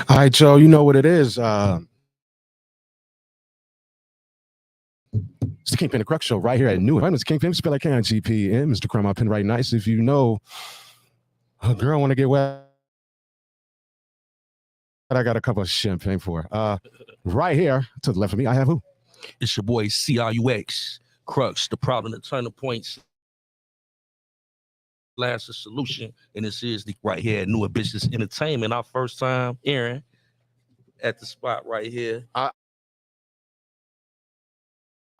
All right, Joe, you know what it is. It's the Kingpin the Crux show right here at New. My name is Kingpin. Spell like KIGPN. Mr. Crumb, my pen right nice. If you know a girl want to get wet, I got a cup of champagne for her. Right here to the left of me, I have who? It's your boy CRUX, Crux, the problem, the turning points, last the solution, and this is the right here at New Ambitious Entertainment. Our first time, Aaron, at the spot right here. Shout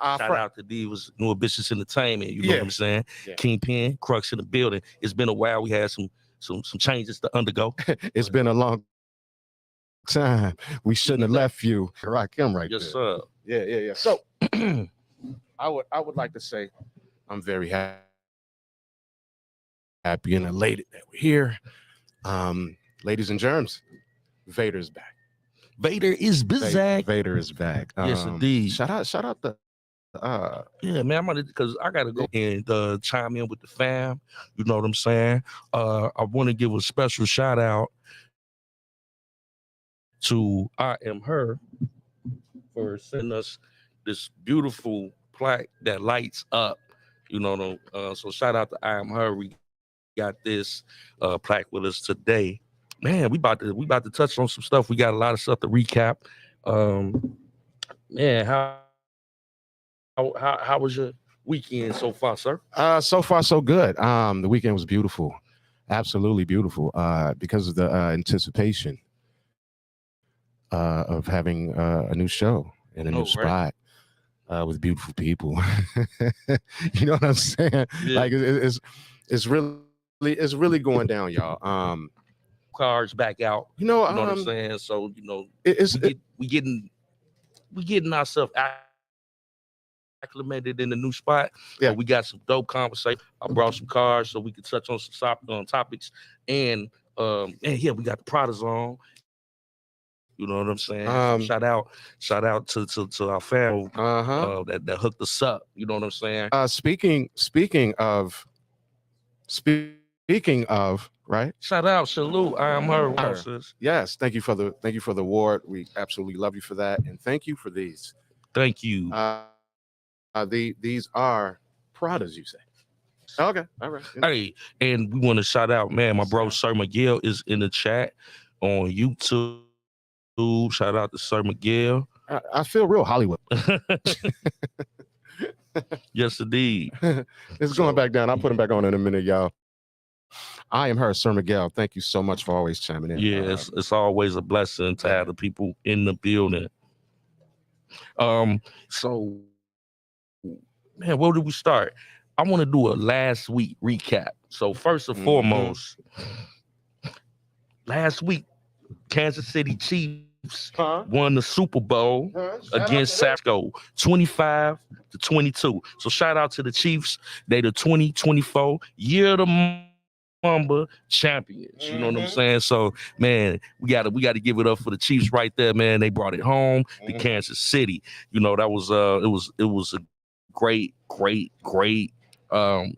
out to Divas, New Ambitious Entertainment. You know what I'm saying? Yeah. Kingpin, Crux in the building. It's been a while. We had some changes to undergo. It's been a long time. We shouldn't have left you. Rock him right there. Yes, sir. Yeah. So I would like to say I'm very happy and elated that we're here. Ladies and germs, Vader's back. Vader is back. Vader is back. Yes, indeed. Shout out the yeah, man, because I gotta go and chime in with the fam. You know what I'm saying? I want to give a special shout out to I Am Her for sending us this beautiful plaque that lights up. You know, so shout out to I Am Her. We got this plaque with us today. Man, we about to touch on some stuff. We got a lot of stuff to recap. Man, how was your weekend so far, sir? So far so good. The weekend was beautiful, absolutely beautiful. Because of the anticipation of having a new show and a new spot with beautiful people. You know what I'm saying? Yeah. Like it's really going down, y'all. Cars back out. You know what I'm saying? So we getting ourselves acclimated in the new spot. Yeah, we got some dope conversation. I brought some cars so we could touch on some topics, and yeah, we got the Pradas on. You know what I'm saying? Shout out to our family that hooked us up. You know what I'm saying? Speaking of, right? Shout out, salute. I Am Her. Yes, thank you for the award. We absolutely love you for that, and thank you for these. Thank you. These are Pradas, you say? Okay, all right. Hey, and we want to shout out, man. My bro Sir Miguel is in the chat on YouTube. Shout out to Sir Miguel. I feel real Hollywood. Yes, indeed. It's going back down. I'll put him back on in a minute, y'all. I Am Her, Sir Miguel. Thank you so much for always chiming in. Yeah, it's always a blessing to have the people in the building. So, man, where did we start? I want to do a last week recap. So first and foremost, last week, Kansas City Chiefs won the Super Bowl against San Francisco, 25-22. So shout out to the Chiefs. They the 2024 Year of the Mamba champions. You know what I'm saying? So, man, we gotta give it up for the Chiefs right there, man. They brought it home to Kansas City. You know, that was it was a great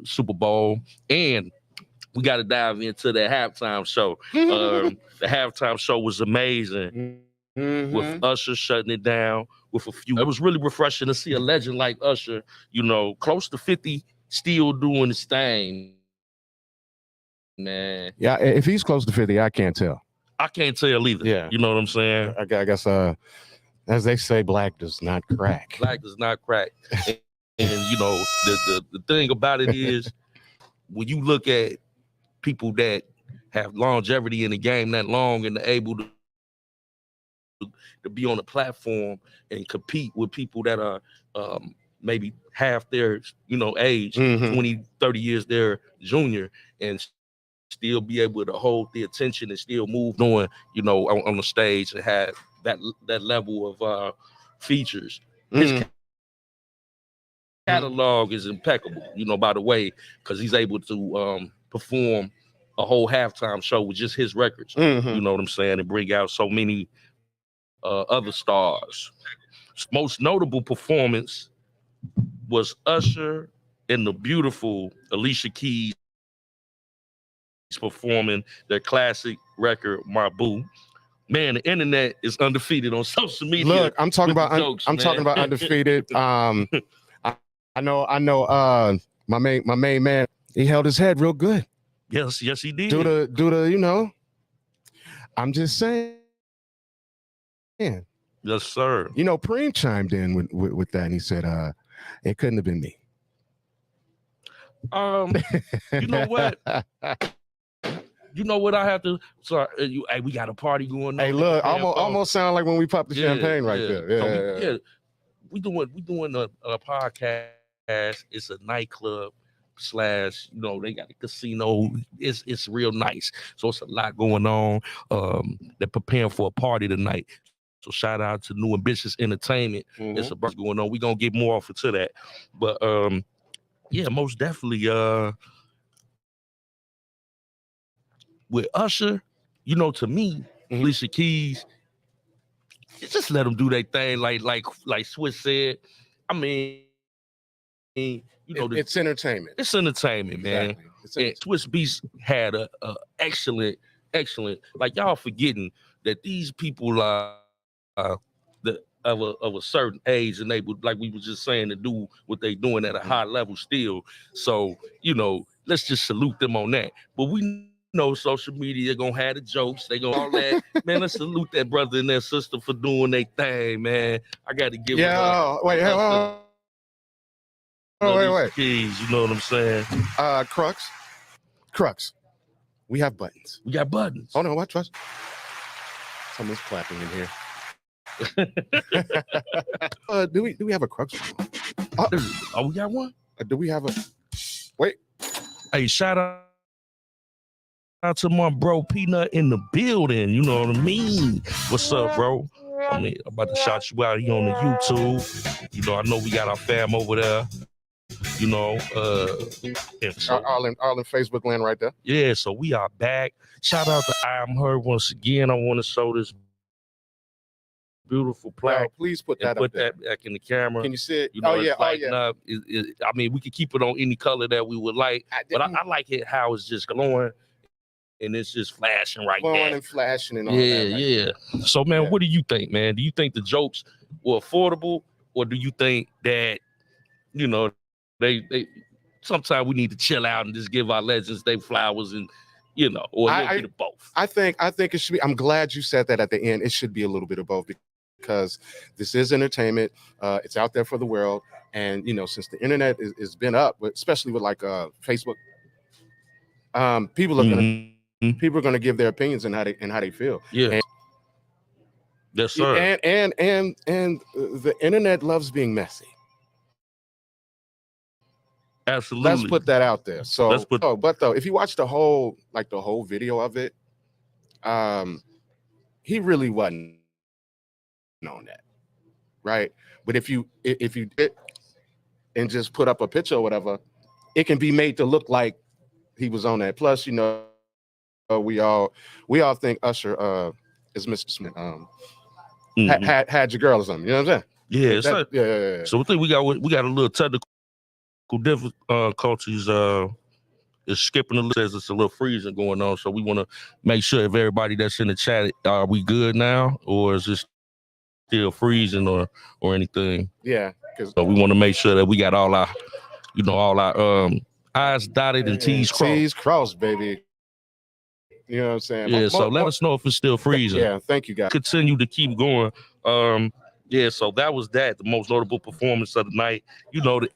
Super Bowl. And we got to dive into the halftime show. The halftime show was amazing with Usher shutting it down with a few. It was really refreshing to see a legend like Usher, you know, close to 50, still doing his thing. Man. Yeah, if he's close to 50, I can't tell. I can't tell either. Yeah. You know what I'm saying? I guess, as they say, black does not crack. Black does not crack. And you know, the thing about it is, when you look at people that have longevity in the game that long and are able to be on a platform and compete with people that are maybe half their, you know, age, 20, 30 years their junior, and still be able to hold the attention and still move on, you know, on the stage and have that level of features. His catalog is impeccable, you know, by the way, because he's able to perform a whole halftime show with just his records. You know what I'm saying? And bring out so many other stars. Most notable performance was Usher and the beautiful Alicia Keys performing their classic record, My Boo. Man, the internet is undefeated on social media. Look, I'm talking about jokes, I'm talking about undefeated. I know my main man, he held his head real good. Yes, he did. Do the I'm just saying. Yes, sir. Preem chimed in with that, and he said, it couldn't have been me. You know what? You know what I have to? Sorry, hey, we got a party going on. Hey, look, almost sound like when we popped the champagne right there. So we doing a podcast. It's a nightclub / they got a casino. It's real nice. So it's a lot going on. They're preparing for a party tonight. So shout out to New Ambitious Entertainment. Mm-hmm. It's a bunch going on. We're gonna get more off to that. But most definitely with Usher, to me, Alicia Keys, just let them do their thing like Swiss said. I mean, it's entertainment. It's entertainment, man. Exactly. And Swiss Beats had a excellent, like y'all forgetting that these people are of a certain age, and they would, like we were just saying, to do what they doing at a high level still. So, let's just salute them on that. But we know social media gonna have the jokes. They gonna all that. Man, let's salute that brother and that sister for doing their thing, man. I got to give wait. Keys, you know what I'm saying? Crux. We have buttons. We got buttons. Oh no, watch. Someone's clapping in here. Do we have a Crux? Oh, we got one? Do we have a wait? Hey, shout out to my bro Peanut in the building. You know what I mean? What's up, bro? I'm about to shout you out here on the YouTube. I know we got our fam over there. All in Facebook land right there. Yeah, so we are back. Shout out to I Am Her once again. I want to show this beautiful plaque. Please put that back in the camera. Can you see it? Up. I mean, we could keep it on any color that we would like, but I like it how it's just glowing and it's just flashing right there. And flashing and all that. Yeah. So, man, what do you think, man? Do you think the jokes were affordable, or do you think that, they sometimes we need to chill out and just give our legends their flowers and, or a little bit of both? I think it should be. I'm glad you said that at the end. It should be a little bit of both, because this is entertainment. It's out there for the world. And, since the internet has been up, especially with like Facebook, people are going to give their opinions and how they feel. Yeah. Yes, sir. And the internet loves being messy. Absolutely. Let's put that out there. So, but if you watch the whole video of it, he really wasn't on that, right? But if you did and just put up a picture or whatever, it can be made to look like he was on that. Plus, we all think Usher is Mr. Smith. Had your girl or something. You know what I'm saying? Yeah. So I think we got a little technical difficulties. Is skipping a little. Says it's a little freezing going on, so we want to make sure if everybody that's in the chat, are we good now, or is this still freezing or anything? Yeah, because so we want to make sure that we got all our I's dotted and T's crossed. T's crossed, baby. You know what I'm saying? Yeah. So let us know if it's still freezing. Yeah. Thank you, guys. Continue to keep going. Yeah. So that was the most notable performance of the night. The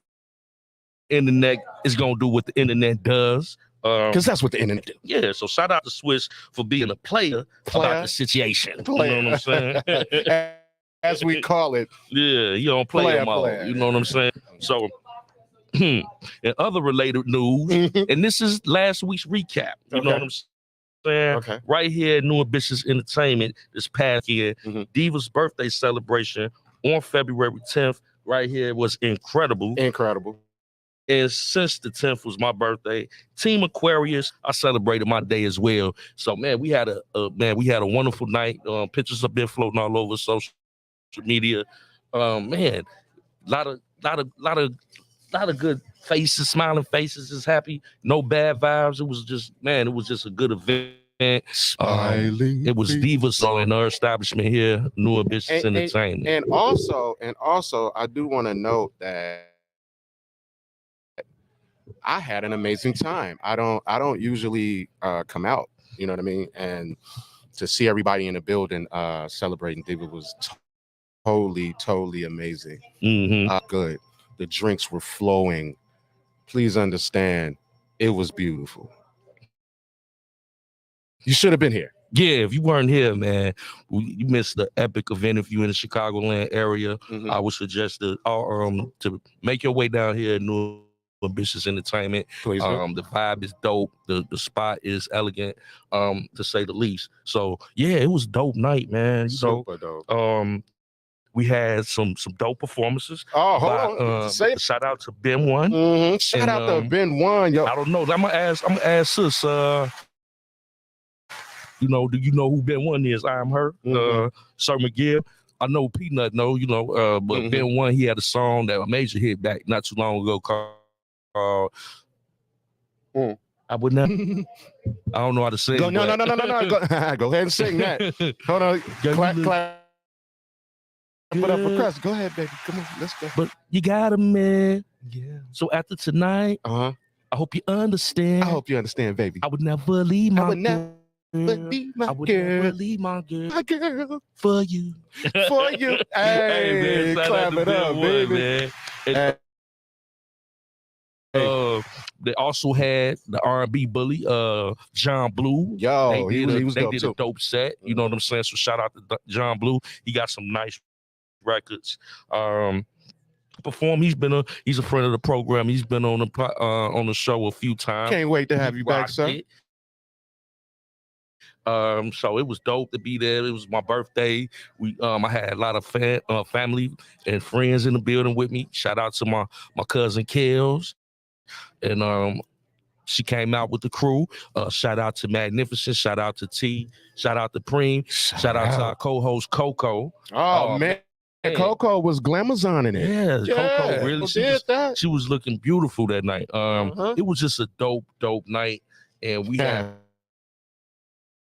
internet is gonna do what the internet does, because that's what the internet do. Yeah. So shout out to Swiss for being a player about the situation. You know what I'm saying? As we call it. Yeah, you don't play mode. You know what I'm saying? So, in other related news, and this is last week's recap. You know what I'm saying? Okay. Right here at New Ambitious Entertainment this past year, Diva's birthday celebration on February 10th. Right here was incredible. And since the 10th was my birthday, Team Aquarius, I celebrated my day as well. So man, we had a wonderful night. Pictures have been floating all over social media. Man, lot of good faces, smiling faces, just happy. No bad vibes. It was just a good event. Smiling. It was Diva so in our establishment here, New Ambitions Entertainment. And also, I do want to note that I had an amazing time. I don't usually come out, you know what I mean? And to see everybody in the building celebrating Diva was totally amazing. Good. The drinks were flowing. Please understand, it was beautiful. You should have been here. Yeah, if you weren't here, man, you missed the epic event. If you're in the Chicagoland area, I would suggest to make your way down here at New Ambitions Entertainment. Please do. The vibe is dope. The spot is elegant, to say the least. So yeah, it was a dope night, man. Super dope. We had some dope performances. Oh, hold on. Shout out to Ben One. Shout out to Ben One, yo. I don't know. I'm gonna ask sis. Do you know who Ben One is? I Am Her. Sir McGill. I know Peanut know, but Ben One, he had a song that a major hit back not too long ago called I would not. I don't know how to sing. No. Go ahead and sing that. Hold on. Clap. Put up for Crux. Go ahead, baby. Come on, let's go. But you got a man. Yeah. So after tonight, I hope you understand. I hope you understand, baby. I would never leave my girl. I would never leave my girl for you. For you. Hey, man, clap it up, baby. They also had the R&B bully, John Blue. Yo, they did a dope set. You know what I'm saying? So shout out to John Blue. He got some nice records. Perform. He's a friend of the program. He's been on the show a few times. Can't wait to have you back, sir. So it was dope to be there. It was my birthday. I had a lot of family and friends in the building with me. Shout out to my cousin Kels, and she came out with the crew. Shout out to Magnificent. Shout out to T. Shout out to Preem. Shout out to our co-host Coco. Oh man. Coco was glamour-zoning it. Yeah, Coco really she was looking beautiful that night. It was just a dope night, and we had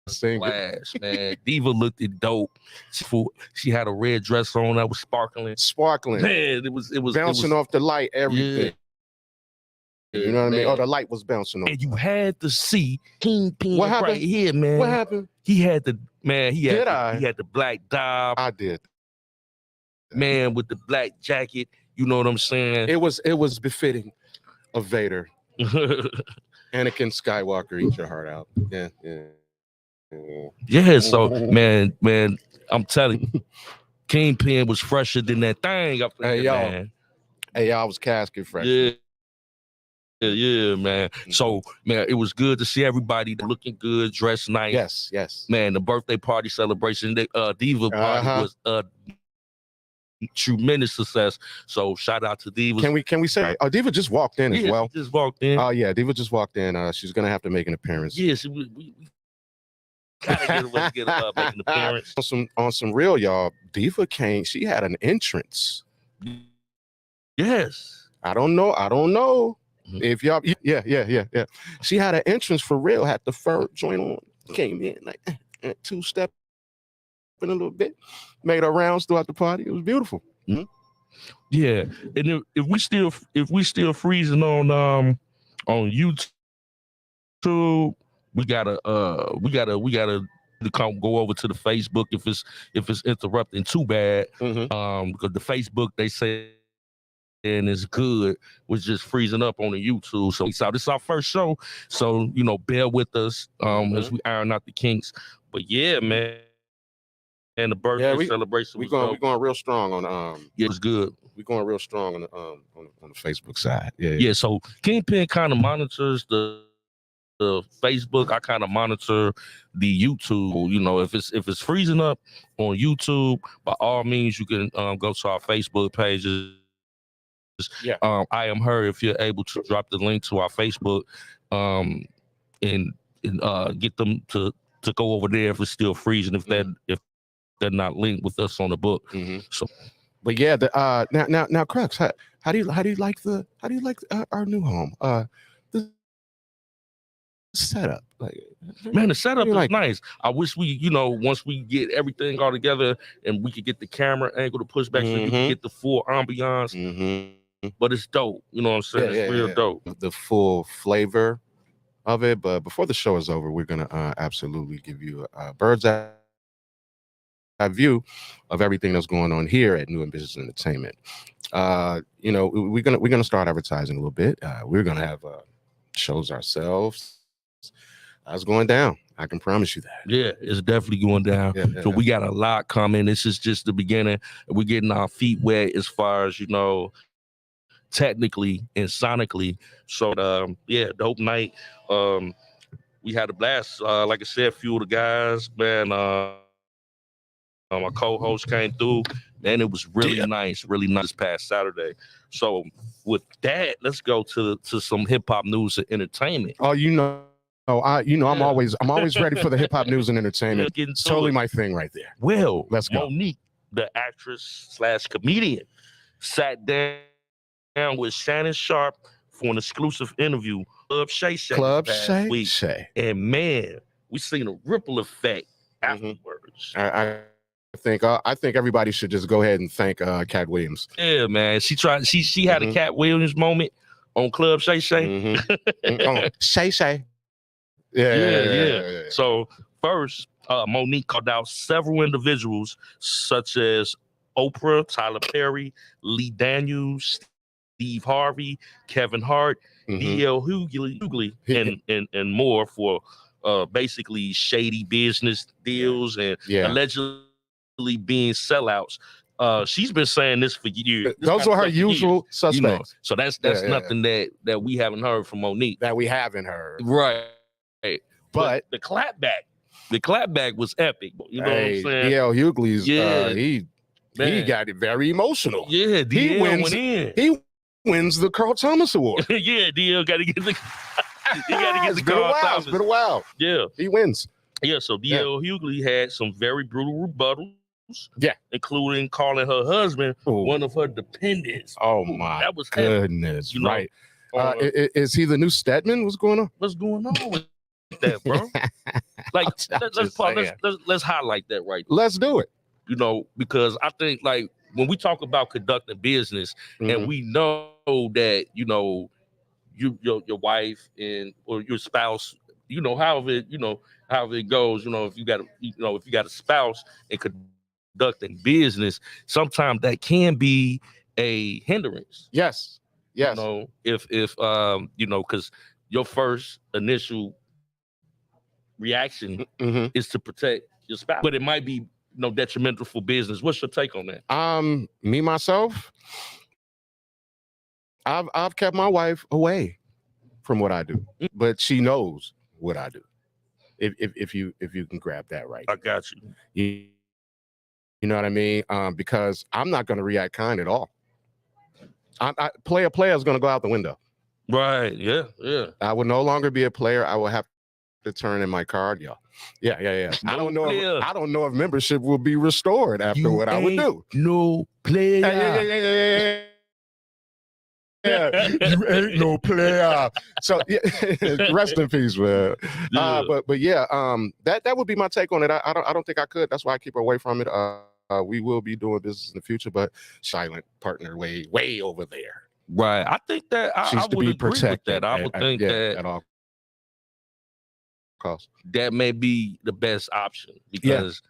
flash, man. Diva looked dope. She had a red dress on that was sparkling. Man, it was bouncing off the light, everything. Yeah. You know what I mean? Oh, the light was bouncing off. And you had to see Kigpen right here, man. What happened? He had the black dab. I did. Man with the black jacket, you know what I'm saying? It was befitting of Vader. Anakin Skywalker, eat your heart out. Yeah, so man, I'm telling you, Kigpen was fresher than that thing up there, man. Hey, y'all was casket fresh. Yeah, man. So, man, it was good to see everybody looking good, dressed nice. Yes. Man, the birthday party celebration, the Diva party was tremendous success. So shout out to Diva. Can we say Diva just walked in as well? She just walked in. Oh yeah, Diva just walked in. She's gonna have to make an appearance. Yes, we gotta get her make an appearance. On some real, y'all, Diva came, she had an entrance. Yes. I don't know. If y'all yeah. She had an entrance for real, had the fur joint on, came in like two-step in a little bit, made her rounds throughout the party. It was beautiful. Yeah, and if we still freezing on YouTube, we gotta go over to the Facebook if it's interrupting too bad, because the Facebook they say and it's good was just freezing up on the YouTube. So this is our first show, so bear with us as we iron out the kinks. But yeah, man. And the birthday celebration we're going real strong on it was good. We're going real strong on the Facebook side. Yeah. So Kigpen kind of monitors the Facebook. I kind of monitor the YouTube. If it's freezing up on YouTube, by all means you can go to our Facebook pages. I Am Her. If you're able to drop the link to our Facebook, and get them to go over there if it's still freezing. If they're not linked with us on the book. So, but yeah, now Crux, how do you like our new home? setup? Like, man, the setup is like, nice. I wish we, once we get everything all together and we could get the camera angle to push back so you can get the full ambiance. But it's dope. You know what I'm saying? It's real dope. The full flavor of it. But before the show is over, we're gonna absolutely give you a bird's eye view of everything that's going on here at New Ambitions Entertainment. We're gonna start advertising a little bit. We're gonna have shows ourselves. It's going down. I can promise you that. Yeah, it's definitely going down. So we got a lot coming. This is just the beginning. We're getting our feet wet as far as technically and sonically. So dope night. We had a blast. Like I said, a few of the guys, man. My co-host came through, and it was really nice this past Saturday. So with that, let's go to some hip hop news and entertainment. Oh, I'm always ready for the hip hop news and entertainment. It's totally my thing right there. Well, let's go. Monique, the actress/comedian, sat down with Shannon Sharp for an exclusive interview. Club Shay Shay. And man, we seen a ripple effect afterwards. I think everybody should just go ahead and thank Cat Williams. Yeah, man. She had a Cat Williams moment on Club Shay Shay. Shay Shay. Yeah. So first, Monique called out several individuals such as Oprah, Tyler Perry, Lee Daniels, Steve Harvey, Kevin Hart, D.L. Hughley, and more for basically shady business deals and allegedly being sellouts. She's been saying this for years. Those are her usual suspects. So that's nothing that we haven't heard from Monique. That we haven't heard. Right. But the clapback was epic. You know what I'm saying? D.L. Hughley's he got it very emotional. Yeah, D.L. went in. He wins the Carl Thomas Award. Yeah, D.L. got to get the Carl Thomas. It's been a while. Yeah. He wins. Yeah, so D.L. Hughley had some very brutal rebuttals. Yeah. Including calling her husband one of her dependents. Oh my that was goodness. Right. Is he the new Stedman? What's going on? What's going on with that, bro? Like let's highlight that right there. Let's do it. Because I think like when we talk about conducting business and we know that, your wife or your spouse, however it goes, if you got a spouse and conducting business, sometimes that can be a hindrance. Yes. If because your first initial reaction is to protect your spouse, but it might be detrimental for business. What's your take on that? Me myself, I've kept my wife away from what I do, but she knows what I do. If you can grab that right, I got you. You know what I mean? Because I'm not going to react kind at all. Player is going to go out the window. Right. Yeah. I will no longer be a player. I will have to turn in my card, y'all. Yeah. I don't know if membership will be restored after what I would do. No player. Yeah. You ain't no player. So rest in peace, man. But yeah, that would be my take on it. I don't think I could. That's why I keep away from it. We will be doing business in the future, but silent partner way over there. Right. I think that I would be protected. With that. I would think that at all costs. That may be the best option because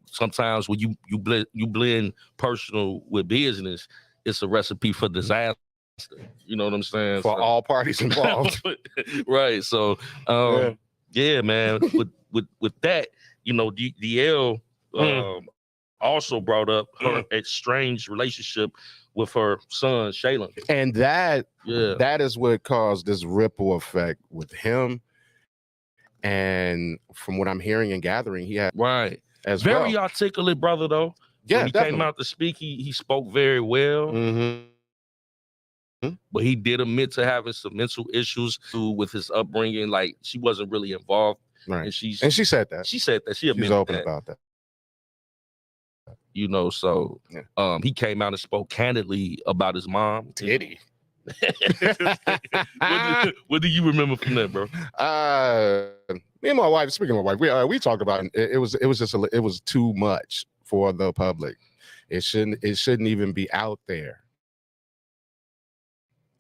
sometimes when you blend personal with business, it's a recipe for disaster. You know what I'm saying? For all parties involved. Right. So man, with that, DL also brought up her estranged relationship with her son, Shaylin. And that is what caused this ripple effect with him. And from what I'm hearing and gathering, he had as very articulate brother though. Yeah, when he came out to speak, he spoke very well. But he did admit to having some mental issues with his upbringing. Like she wasn't really involved. Right. And she said that. She said that. She admitted She's open that. about that. So he came out and spoke candidly about his mom. Did he? What do you remember from that, bro? Me and my wife, speaking of my wife, we talked about it. It was just it was too much for the public. It shouldn't even be out there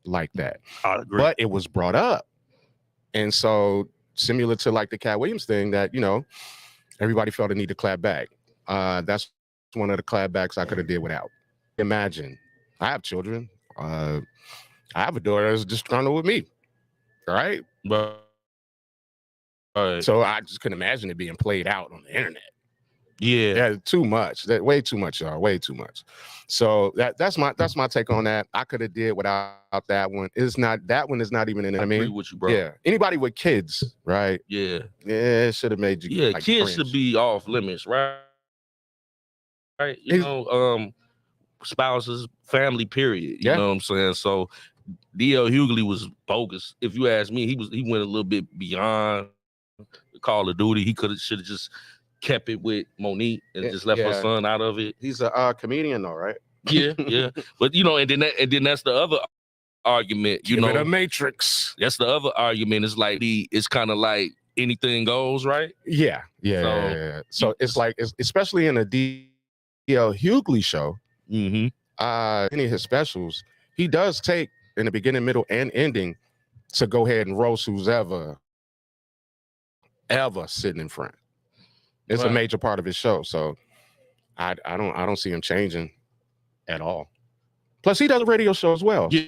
like that. I agree. But it was brought up. And so similar to like the Cat Williams thing that, everybody felt a need to clap back. That's one of the clapbacks I could have did without. Imagine, I have children. I have a daughter that's just trying to with me. All right. But so I just couldn't imagine it being played out on the internet. Yeah, too much. Way too much, y'all. Way too much. So that's my take on that. I could have did without that one. That one is not even in it. I agree with you, bro. Yeah. Anybody with kids, right? Yeah. Yeah, it should have made you. Yeah, like, kids cringe. should be off limits, right? Right. Spouses, family, period. You know what I'm saying? So D.L. Hughley was bogus. If you ask me, he went a little bit beyond the Call of Duty. He should have just kept it with Monique and just left her son out of it. He's a comedian though, right? Yeah. But and then that's the other argument. Give it a Matrix. That's the other argument. It's like it's kind of like anything goes, right? Yeah. So it's like, especially in a D.L. Hughley show, any of his specials, he does take in the beginning, middle, and ending to go ahead and roast who's ever sitting in front. It's a major part of his show. So I don't see him changing at all. Plus, he does a radio show as well. Yeah.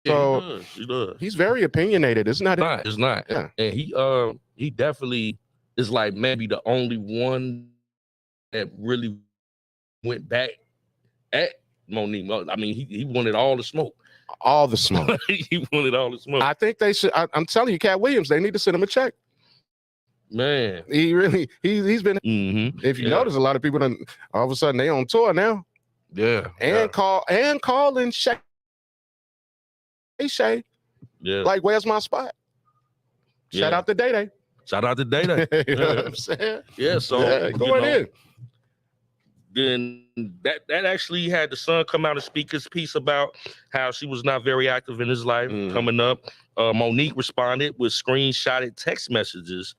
So he does. He's very opinionated. It's not. Yeah. And he definitely is like maybe the only one that really went back at Monique. I mean, he wanted all the smoke. All the smoke. He wanted all the smoke. I think they should. I'm telling you, Cat Williams, they need to send him a check. Man, he's been. If you notice, a lot of people all of a sudden they on tour now. Yeah, and call and Shay. Yeah, like, where's my spot? Shout out to Day Day. Shout out to Day Day. You know what I'm saying? Yeah, so going in. Then that actually had the son come out and speak his piece about how she was not very active in his life coming up. Monique responded with screenshotted text messages.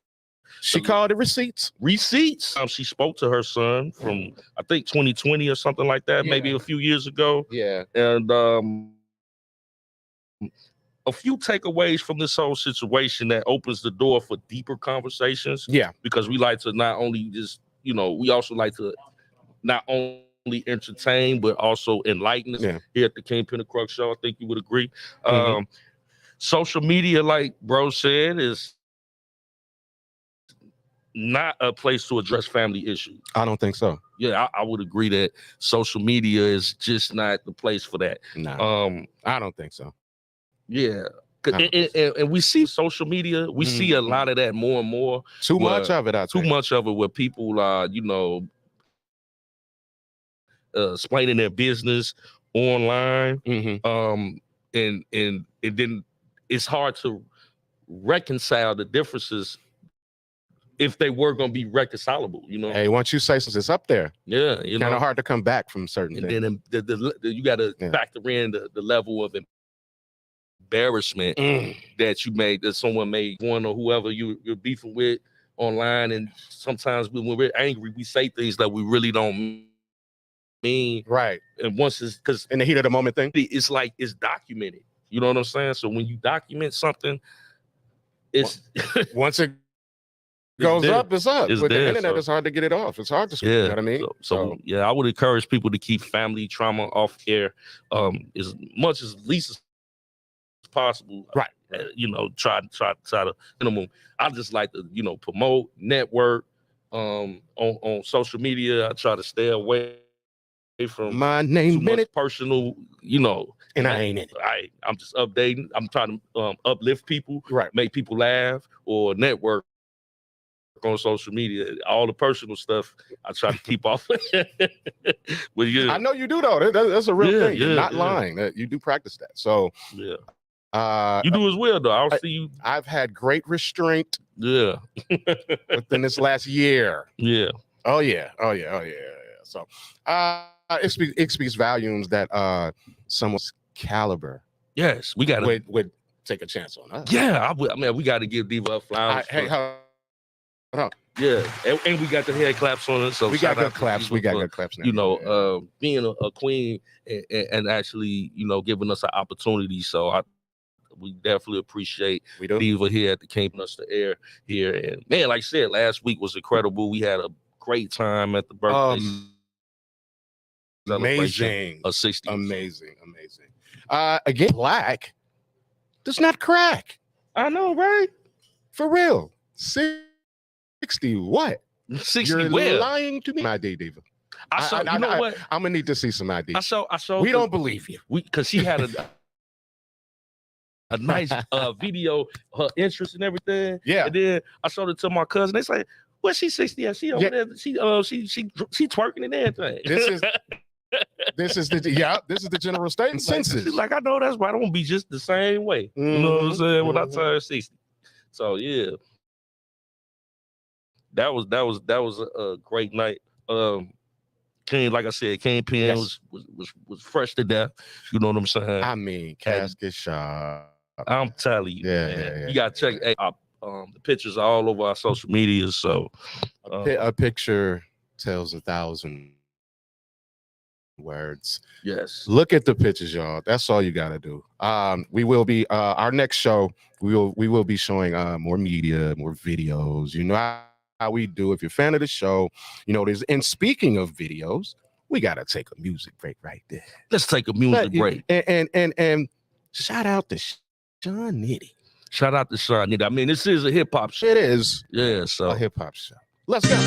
She called it receipts. She spoke to her son from, I think, 2020 or something like that, maybe a few years ago. Yeah. And a few takeaways from this whole situation that opens the door for deeper conversations. Yeah. Because we like to not only just, we also like to not only entertain, but also enlighten us here at the Kigpen and Crux show. I think you would agree. Social media, like bro said, is not a place to address family issues. I don't think so. Yeah, I would agree that social media is just not the place for that. No, I don't think so. Yeah. And we see social media, we see a lot of that more and more. Too much of it, Too much of it where people are, explaining their business online. And then it's hard to reconcile the differences if they were going to be reconcilable, Hey, once you say since it's up there, yeah, kind of hard to come back from certain things. And then you got to factor in the level of embarrassment that you made, that someone made, one or whoever you're beefing with online. And sometimes when we're angry, we say things that we really don't mean. Right. And once it's, because in the heat of the moment thing, it's like it's documented. You know what I'm saying? So when you document something, it's once it goes up, it's up. With the internet, so it's hard to get it off. It's hard to, you know what I mean? So yeah, I would encourage people to keep family trauma off air as much as least as possible. Right. Try to minimum. I just like to, promote, network on social media. I try to stay away from my name too much personal, and I ain't in it. I'm just updating. I'm trying to uplift people, right? Make people laugh or network on social media. All the personal stuff I try to keep off. But I know you do though. That's a real thing. You're not lying. You do practice that. So yeah. You do as well though. I'll see you. I've had great restraint. Yeah. Within this last year. Yeah. Oh yeah. So it speaks volumes that someone's caliber Yes, we got to would take a chance on us. Yeah, I mean, we got to give Diva flowers. Hey, hold on. Yeah, and we got the head claps on us. So we got good claps. We got good claps now. You know, being a queen and actually, you know, giving us an opportunity. So we definitely appreciate Diva here at the Kigpen us the air here. And man, like I said, last week was incredible. We had a great time at the birthday. Amazing. A 60. Amazing. Again, black does not crack. I know, right? For real. 60 what? 60 You're where? lying to me. My ID, Diva. You know what? I'm gonna need to see some ID. I saw. We don't believe you. Because she had a nice video, her interest and everything. Yeah. And then I showed it to my cousin. They say, "Well, she's 60. Yeah, she over there. She twerking and everything." This is the general state census. She's like, I know that's why I don't be just the same way. You know what I'm saying? When I turn 60. So yeah. That was a great night. King, like I said, Kigpen was fresh to death. You know what I'm saying? I mean, casket shot. I'm telling you, yeah. You gotta check. Hey, the pictures are all over our social media. So a picture tells 1,000 words. Yes. Look at the pictures, y'all. That's all you gotta do. We will be our next show. We will be showing more media, more videos. You know how we do. If you're a fan of the show, you know there's. And speaking of videos, we gotta take a music break right there. Let's take a music break. And shout out to Sean Nitty. Shout out to Sean Nitty. I mean, this is a hip hop show. It is. Yeah. So a hip hop show. Let's go.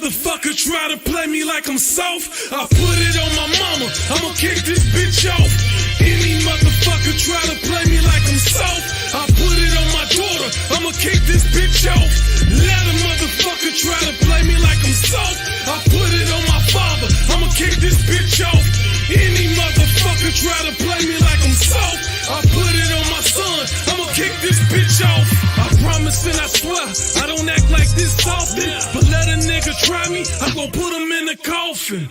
Motherfucker try to play me like I'm soft. I put it on my mama. I'ma kick this bitch off. Any motherfucker try to play me like I'm soft. I put it on my daughter. I'ma kick this bitch off. Let a motherfucker try to play me like I'm soft. I put it on my father. I'ma kick this bitch off. Any motherfucker try to play me like I'm soft. I put it on my son. I'ma kick this bitch off. I promise and I swear I don't act like this often, but let a nigga try me, I'm gon' put him in the coffin.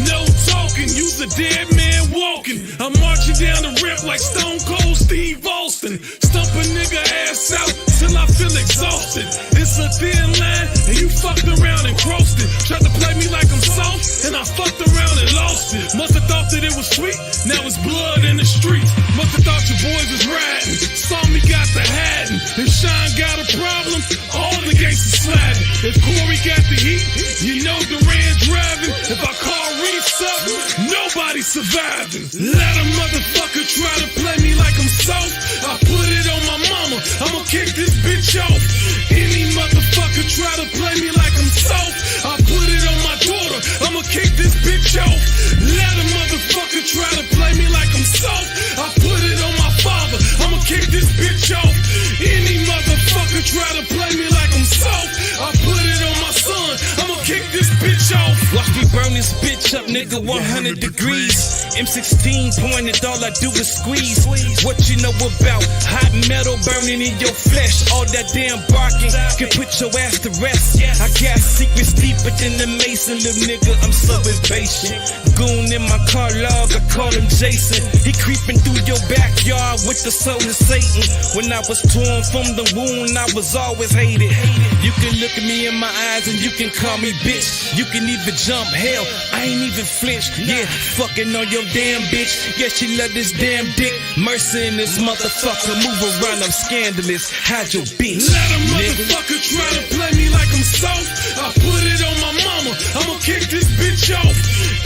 No talking, you's a dead man walking. I'm marching down the ramp like Stone Cold Steve Austin. Stump a nigga ass out till I feel exhausted. It's a thin line and you fucked around and crossed it. Tried to play me like I'm soft and I fucked around and lost it. Must've thought that it was sweet, now it's blood in the streets. Must've thought your boys was riding, saw me got the hatting. If Sean got a problem, all the gangsters sliding. If Corey got the heat, you know Duran driving. If I call Reese up, nobody surviving. Let a motherfucker try to play me like I'm soft. I put it on my mama, I'ma kick this bitch off. Any motherfucker try to play me like I'm soft. I put it on my daughter, I'ma kick this bitch off. Let a motherfucker try to play me like I'm soft. I put it on my father, I'ma kick this bitch off. Any motherfucker try to play me like I'm soft. I put it on my son, I'ma kick this bitch off. Watch me burn this bitch up, nigga, 100 degrees. M16 pointed, all I do is squeeze. What you know about hot metal burning in your flesh? All that damn barking can put your ass to rest. I got secrets deeper than the Mason, little nigga, I'm so impatient. Goon in my car log, I call him Jason. He creeping through your backyard with the soul of Satan. When I was torn from the wound, I was always hated. You can look at me in my eyes and you can call me bitch. You can even jump, hell, I ain't even flinch. Yeah, fucking on your damn bitch. Yeah, she love this damn dick. Mercy in this motherfucker, move around, I'm scandalous. Hide your bitch. Let a motherfucker try to play me like I'm soft. I put it on my mama, I'ma kick this bitch off.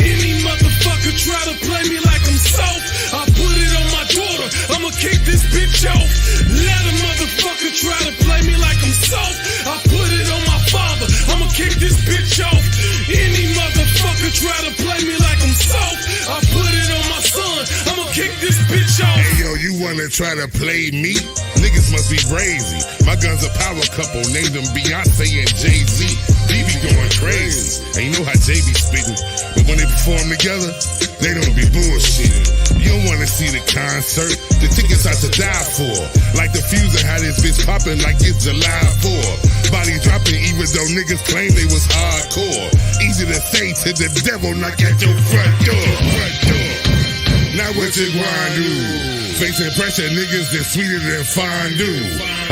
Any motherfucker try to play me like I'm soft. I put it on my daughter, I'ma kick this bitch off. Let a motherfucker try to play me like I'm soft. I put it on my father, I'ma kick this bitch off. Any motherfucker try to play me like I'm soft. I put it on my son, I'ma kick this bitch off. Hey yo, you wanna try to play me? Niggas must be crazy. My guns a power couple, named them Beyonce and Jay-Z. They be going crazy. And you know how Jay be spitting, but when they perform together, they don't be bullshitting. You don't wanna see the concert, the tickets out to die for. Like the Fusion, how this bitch popping like it's July 4. Body dropping even though niggas claim they was hardcore. Easy to say to the devil, knock at your front door. Now what you gonna do? Facing pressure, niggas that's sweeter than fondue.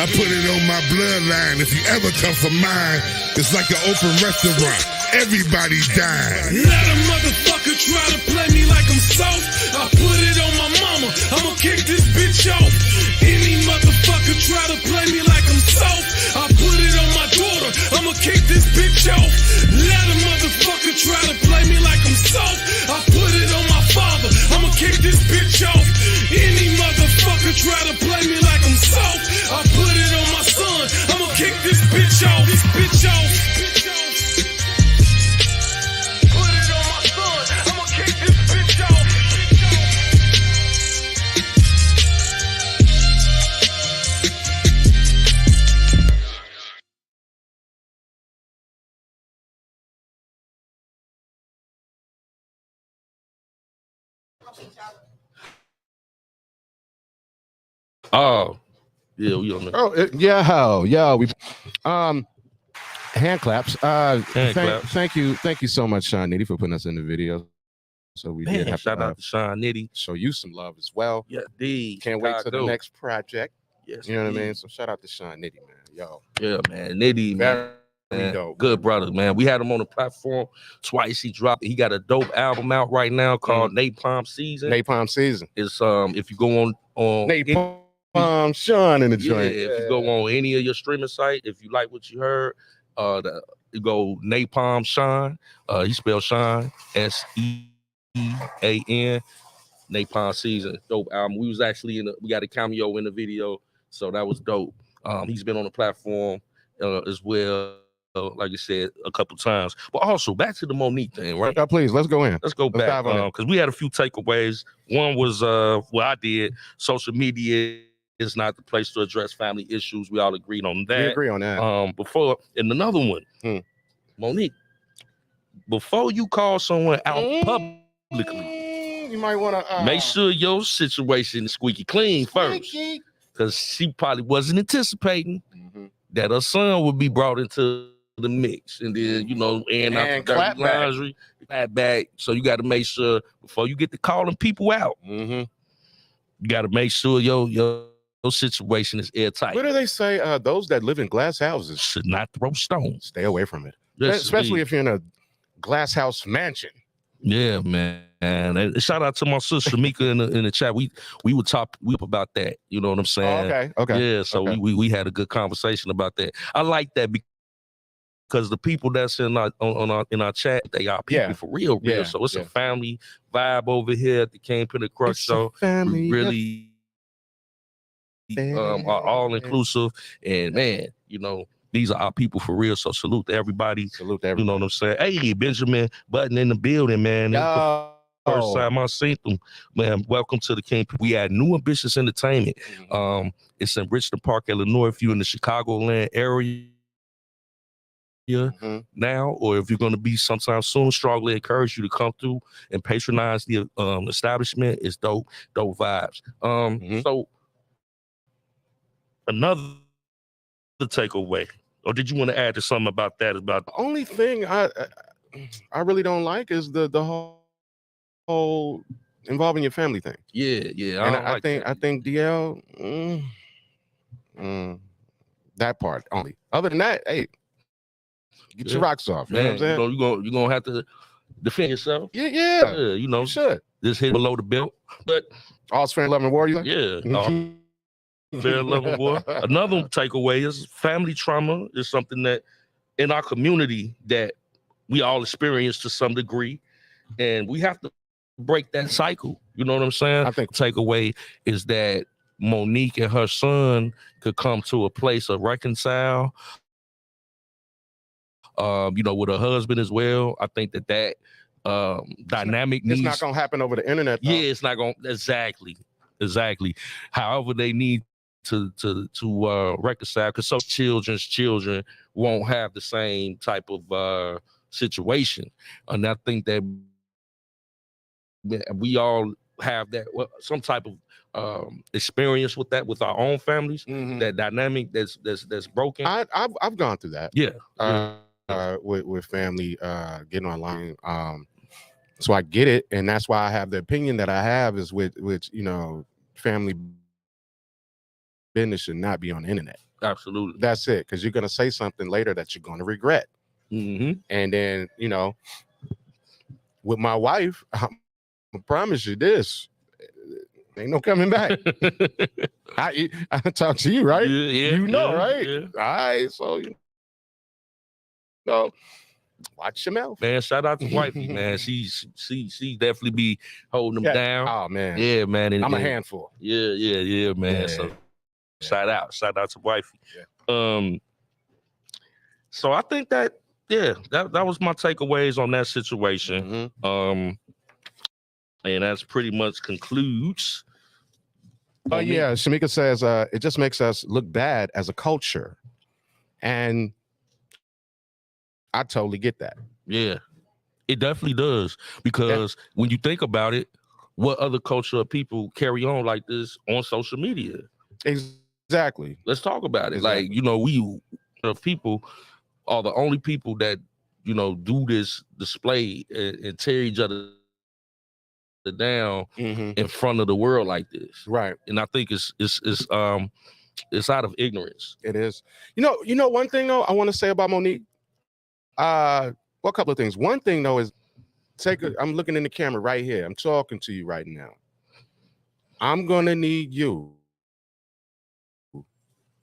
I put it on my bloodline. If you ever come for mine, it's like an open restaurant. Everybody dying. Let a motherfucker try to play me like I'm soft. I put it on my mama. I'ma kick this bitch off. Any motherfucker try to play me like I'm soft. I put it on my daughter. I'ma kick this bitch off. Let a motherfucker try to play me like I'm soft. I put it on my father. I'ma kick this bitch off. Any motherfucker try to play me like I'm soft. I put it on my son. I'ma kick this bitch off. This bitch off. Put it on my son. I'ma kick this bitch off. Oh, yeah, we on there. Oh, we hand claps. claps. Thank you so much, Sean Nitty, for putting us in the video. So we did have shout out to Sean Nitty. show you some love as well. Yeah, D. Can't wait to the next project. Yes, You know what I indeed. mean? So shout out to Sean Nitty, man. Yo, Yeah, man. Nitty, man. very dope. Good brother, man. We had him on the platform twice. He dropped. He got a dope album out right now called Napalm Season. Napalm Season. It's if you go on Napalm Sean in the yeah, joint. if you go on any of your streaming site, if you like what you heard, you go Napalm Sean. He spelled Sean SEAN. Napalm Season, dope album. We was actually we got a cameo in the video, so that was dope. He's been on the platform as well, like I said, a couple times. But also back to the Monique thing, right? Please, let's go in. Let's go back because we had a few takeaways. One was what I did. Social media is not the place to address family issues. We all agreed on that. We agree on that. And another one, Monique, before you call someone out publicly, you might want to make sure your situation is squeaky clean first, because she probably wasn't anticipating that her son would be brought into the mix, and then and out the dirty laundry, clap back. So you got to make sure before you get to calling people out, you got to make sure your situation is airtight. What do they say? Those that live in glass houses should not throw stones. Stay away from it, Yes, especially if you're in a glass house mansion. Yeah, man. And shout out to my sister Shamika in the chat. We would talk about that. You know what I'm saying? Oh, okay. Yeah, so we had a good conversation about that. I like that because the people that's in our chat, they are people for real. Yeah, So it's a family vibe over here at the Kigpen and Crux show. Family, we really are all inclusive, and man, these are our people for real. So salute to everybody. Salute to everybody. You know what I'm saying? Hey, Benjamin Button in the building, man. First time I seen them, man. Welcome to the Kigpen. We had New Ambitious Entertainment. It's in Richmond Park, Illinois. If you're in the Chicagoland area now, or if you're going to be sometime soon, strongly encourage you to come through and patronize the establishment. It's dope vibes. So another takeaway, or did you want to add to something about that? About the only thing I really don't like is the whole involving your family thing. Yeah. And I think DL that part only. Other than that, hey, get your rocks off. You know what I'm saying? You're gonna have to defend yourself. Yeah. You should just hit below the belt. But all's fair in love and war. Yeah. Fair level war. Another takeaway is family trauma is something that in our community that we all experience to some degree, and we have to break that cycle. You know what I'm saying? I think takeaway is that Monique and her son could come to a place of reconcile. With her husband as well. I think that dynamic it's not gonna happen over the internet, though. Yeah, it's not gonna exactly. exactly. However, they need to reconcile, because some children won't have the same type of situation, and I think that we all have that some type of experience with that with our own families. That dynamic that's broken. I've gone through that. Yeah. With family getting online. So I get it, and that's why I have the opinion that I have is with you know, family business should not be on the internet. Absolutely. That's it, because you're gonna say something later that you're gonna regret. And then, you know, with my wife, I promise you this, ain't no coming back. I talk to you, right? Yeah, you know, right? Yeah. All right, so you know, watch your mouth, man. Shout out to wifey, man. She definitely be holding them down. Oh man, yeah, man. I'm a handful. Yeah, man. Yeah. So shout out to wifey. Yeah. So I think that that was my takeaways on that situation. And that's pretty much concludes. Oh yeah, Shamika says it just makes us look bad as a culture, and I totally get that. Yeah, it definitely does, because when you think about it, what other culture of people carry on like this on social media? Exactly. Let's talk about it. Exactly. Like, you know, we people are the only people that, you know, do this display and tear each other down in front of the world like this. Right. And I think it's out of ignorance. It is. You know one thing though I want to say about Monique. Well, a couple of things. One thing though is I'm looking in the camera right here. I'm talking to you right now. I'm gonna need you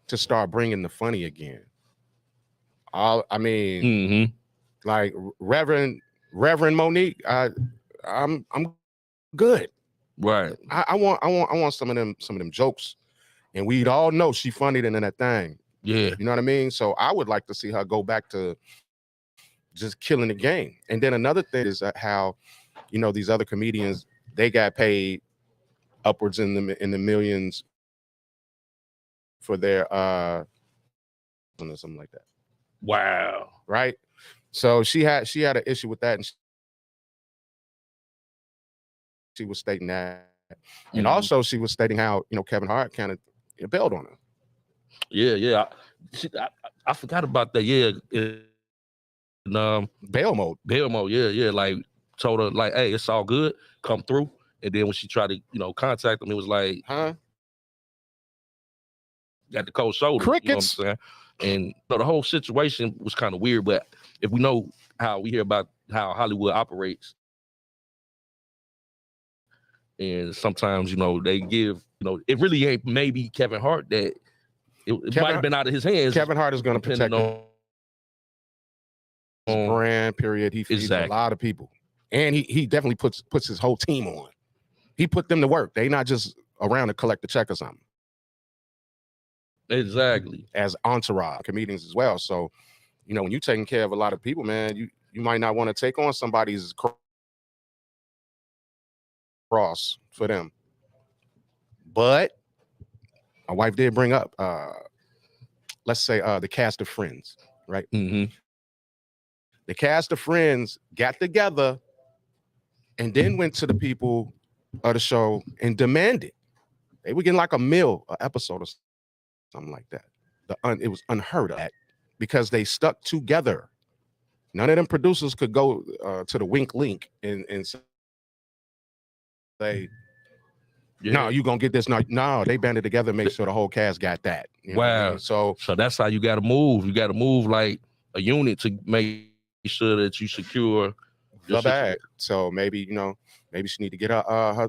to start bringing the funny again. I mean, like Reverend Monique. I'm good. Right. I want some of them jokes, and we'd all know she funnier than that thing. Yeah. You know what I mean? So I would like to see her go back to just killing the game. And then another thing is how, you know, these other comedians, they got paid upwards in the millions for their something like that. Wow. Right. So she had an issue with that, and she was stating that, and also she was stating how, you know, Kevin Hart kind of bailed on her. Yeah. I forgot about that. Yeah. And, bail mode. Yeah. Like told her like, hey, it's all good, come through. And then when she tried to, you know, contact him, it was like, got the cold shoulder. Crickets. You know what I'm saying? And you know, the whole situation was kind of weird. But if we know how we hear about how Hollywood operates, and sometimes, you know, they give, you know, it really ain't maybe Kevin Hart that it might have been out of his hands. Kevin Hart is going to protect his brand, period. He feeds a lot of people. And he definitely puts his whole team on. He put them to work. They not just around to collect the check or something. Exactly. As entourage comedians as well. So, you know, when you're taking care of a lot of people, man, you might not want to take on somebody's cross for them. But my wife did bring up, let's say, the cast of Friends, right? The cast of Friends got together and then went to the people of the show and demanded. They were getting like a meal, an episode or something like that. It was unheard of because they stuck together. None of them producers could go to the wink link and say, no, you gonna get this. No, they banded together and make sure the whole cast got that. You know what I mean? So that's how you gotta move. You gotta move like a unit to make sure that you secure the bag. So maybe, you know, maybe she need to get a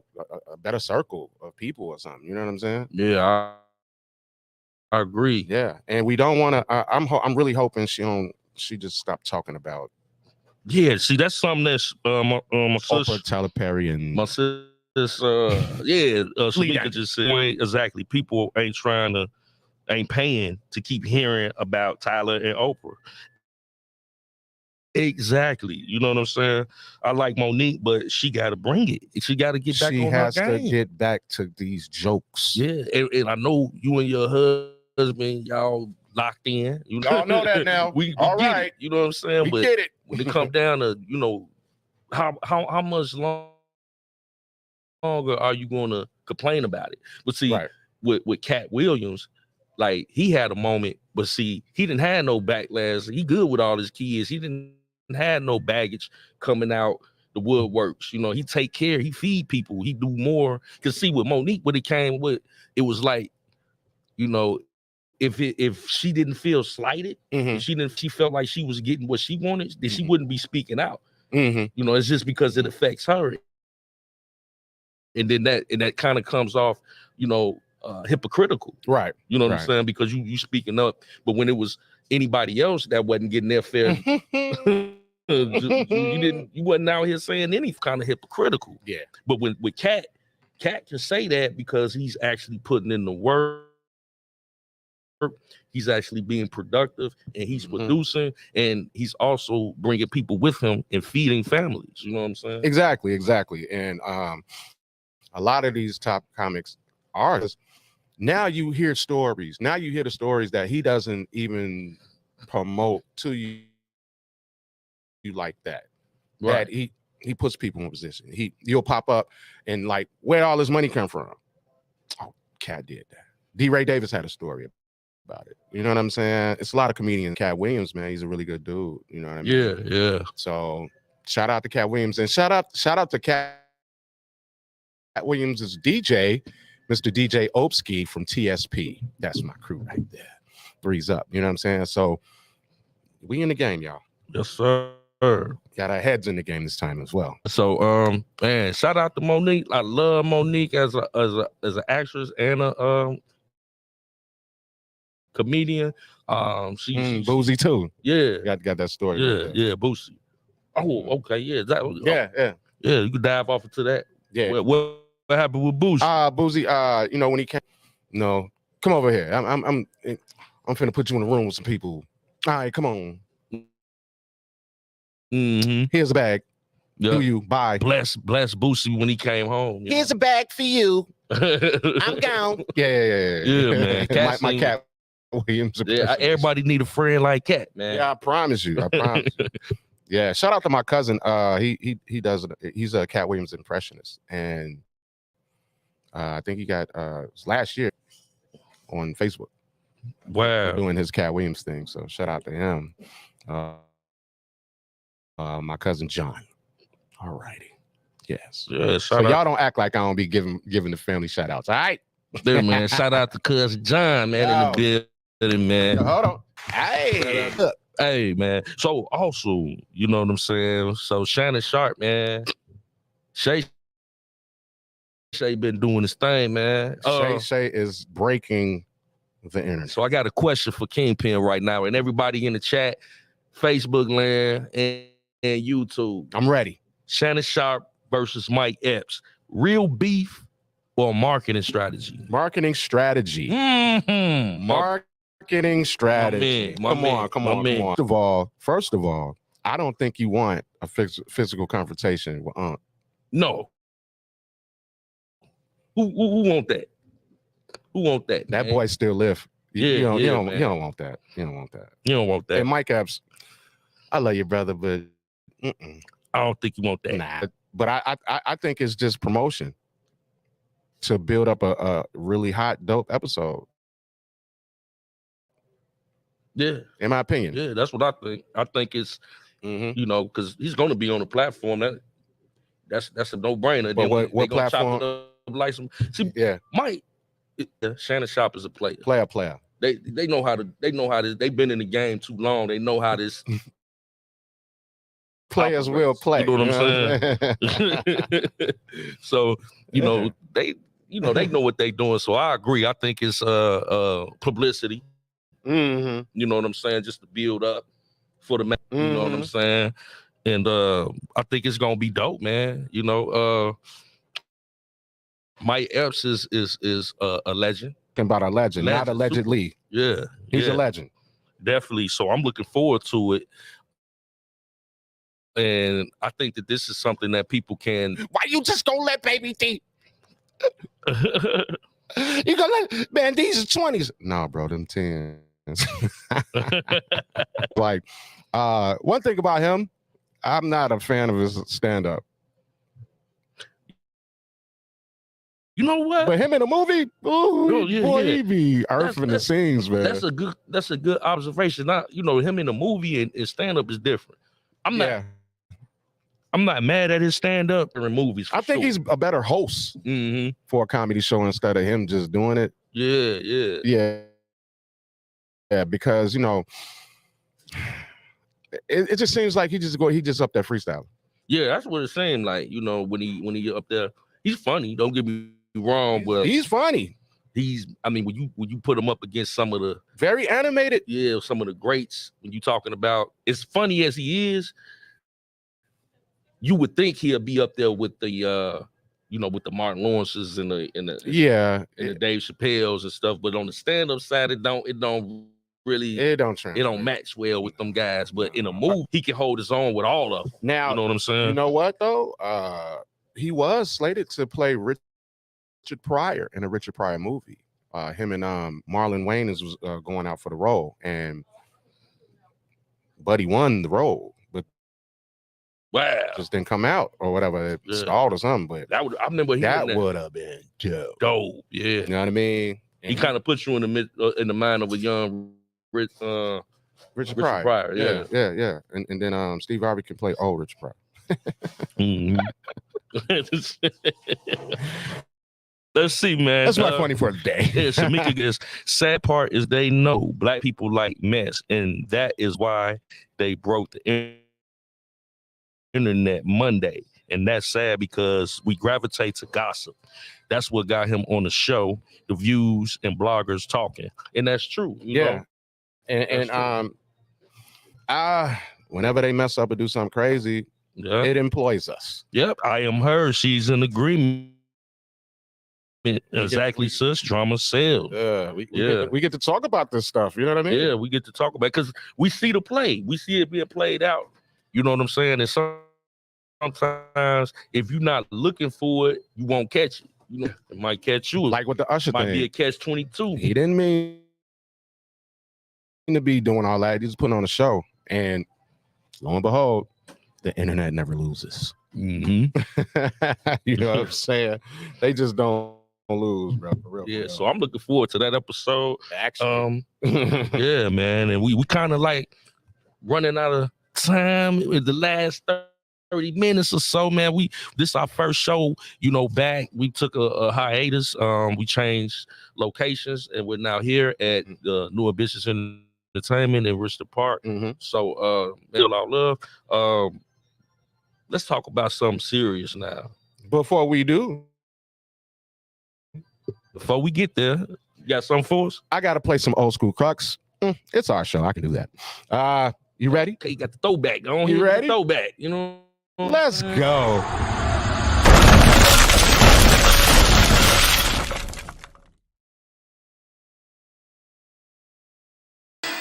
better circle of people or something. You know what I'm saying? Yeah, I agree. Yeah, and we don't want to. I'm really hoping she just stopped talking about. Yeah, see, that's something that's my sister Tyler Perry and my sister. Shamika just said exactly. People ain't paying to keep hearing about Tyler and Oprah. Exactly. You know what I'm saying? I like Monique, but she got to bring it. She got to get back on her game. She has to get back to these jokes. Yeah, and I know you and your husband, y'all locked in. You know, y'all know that now. we all get right. it. You know what I'm saying? We but get it. when it comes down to, you know, how much longer are you going to complain about it? But see, with Cat Williams, like he had a moment, but see, he didn't have no backlash. He good with all his kids. He didn't have no baggage coming out the woodworks. You know, he take care, he feed people, he do more. Cause see, with Monique, what it came with, it was like, you know, if she didn't feel slighted, if she felt like she was getting what she wanted, then she wouldn't be speaking out. You know, it's just because it affects her. And then that kind of comes off, you know, hypocritical. Right. You know what I'm saying? Because you speaking up, but when it was anybody else that wasn't getting their fair, you wasn't out here saying any kind of hypocritical. Yeah. But with Cat can say that because he's actually putting in the work. He's actually being productive, and he's producing, and he's also bringing people with him and feeding families. You know what I'm saying? Exactly. And a lot of these top comics artists, now you hear stories. Now you hear the stories that he doesn't even promote to you like that. Right. That he puts people in position. You'll pop up and like, where all his money come from? Oh, Cat did that. D. Ray Davis had a story about it. You know what I'm saying? It's a lot of comedians. Cat Williams, man, he's a really good dude. You know what I mean? Yeah. So shout out to Cat Williams, and shout out to Cat Williams' DJ, Mr. DJ Opsky from TSP. That's my crew right there. Three's up. You know what I'm saying? So we in the game, y'all. Yes, sir. Got our heads in the game this time as well. So man, shout out to Monique. I love Monique as an actress and a comedian. She's Boozy too. Yeah. Got that story. Yeah, Boozy. Oh, okay, yeah. That was yeah. You could dive off into that. Yeah. What happened with Boozy? Boozy, you know, when he came, no, come over here. I'm finna put you in a room with some people. All right, come on. Here's a bag. Yeah. Do you buy? Bless Boosie when he came home. Here's a bag for you. I'm gone. Yeah, man. my Cat Williams. Yeah, everybody need a friend like Cat, man. Yeah, I promise you. Yeah, shout out to my cousin. He does it. He's a Cat Williams impressionist, and I think he got last year on Facebook. Wow, doing his Cat Williams thing. So shout out to him. My cousin John. All righty. Yes. Yeah, so y'all don't act like I don't be giving the family shout outs. All right. There, man. Shout out to cousin John, man, in the building, man. Hold on. Hey, man. So also, you know what I'm saying? So Shannon Sharp, man. Shay been doing his thing, man. Shay is breaking the internet. So I got a question for Kingpin right now, and everybody in the chat, Facebook land, and YouTube. I'm ready. Shannon Sharp versus Mike Epps. Real beef or marketing strategy? Marketing strategy. Marketing strategy. Come on. First of all, I don't think you want a physical confrontation with Unc. No. Who want that? Who want that? That man? Boy still live. You don't want that. You don't want that. You don't want that. And Mike Epps, I love you, brother, but I don't think you want that. Nah. But I think it's just promotion to build up a really hot, dope episode. Yeah. In my opinion. Yeah, that's what I think. I think it's, you know, because he's going to be on the platform. That's a no-brainer. But what platform? Chop it up like some, Mike, Shannon Sharp is a player. Player. They know how to. They've been in the game too long. They know how this. Players will play. You know what I'm saying? So they know what they're doing. So I agree. I think it's publicity. You know what I'm saying? Just to build up for the match. You know what I'm saying? And I think it's gonna be dope, man. You know, Mike Epps is a legend. About a legend, not allegedly. Yeah, he's a legend. Definitely. So I'm looking forward to it. And I think that this is something that people can. Why you just gonna let Baby D? You gonna let, man, these are 20s. Nah, bro, them 10s. Like, one thing about him, I'm not a fan of his stand-up. You know what? But him in a movie, ooh, he be earthing the scenes, man. That's a good observation. Not, him in a movie and stand-up is different. I'm not mad at his stand-up in movies. I think he's a better host for a comedy show instead of him just doing it. Yeah, because it just seems like he just up there freestyling. Yeah, that's what it seemed like. When he up there, he's funny. Don't get me wrong, but he's funny. When you put him up against some of the very animated, some of the greats, when you talking about as funny as he is, you would think he'll be up there with the with the Martin Lawrences and the Dave Chappelle's and stuff. But on the stand-up side, it don't match well with them guys. But in a movie, he can hold his own with all of them. Now, you know what I'm saying? You know what though? He was slated to play Richard Pryor in a Richard Pryor movie. Him and Marlon Wayans was going out for the role, and Buddy won the role, but just didn't come out or whatever. It stalled or something. But I remember that would have been dope. Yeah, you know what I mean. He kind of puts you in the mind of a young Richard Pryor. Yeah. And then Steve Harvey can play old Richard Pryor. Let's see, man. That's my funny for the day. Yeah, Shamika gets sad part is they know black people like mess, and that is why they broke the internet Monday. And that's sad because we gravitate to gossip. That's what got him on the show, the views and bloggers talking. And that's true. You know? And whenever they mess up or do something crazy, it employs us. Yep, I am her. She's in agreement. Exactly, sis. Drama sells. We get to talk about this stuff. You know what I mean? Yeah, we get to talk about it because we see the play. We see it being played out. You know what I'm saying? And sometimes if you're not looking for it, you won't catch it. It might catch you. Like with the Usher thing. Might be a catch-22. He didn't mean to be doing all that. He just putting on a show. And lo and behold, the internet never loses. You know what I'm saying? They just don't lose, bro. For real. Yeah, so I'm looking forward to that episode. Actually. Yeah, man. And we kind of like running out of time with the last 30 minutes or so, man. This is our first show, back. We took a hiatus. We changed locations, and we're now here at the New Ambitious Entertainment in Richmond Park. So, feel our love. Let's talk about something serious now. Before we get there, you got something for us? I got to play some old school Crux. It's our show. I can do that. You ready? Okay, you got the throwback. You ready? Throwback, Let's go.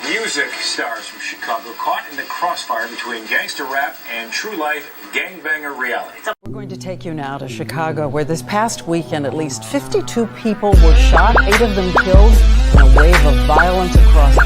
Music stars from Chicago caught in the crossfire between gangster rap and true life gangbanger reality. We're going to take you now to Chicago, where this past weekend at least 52 people were shot, 8 of them killed in a wave of violence across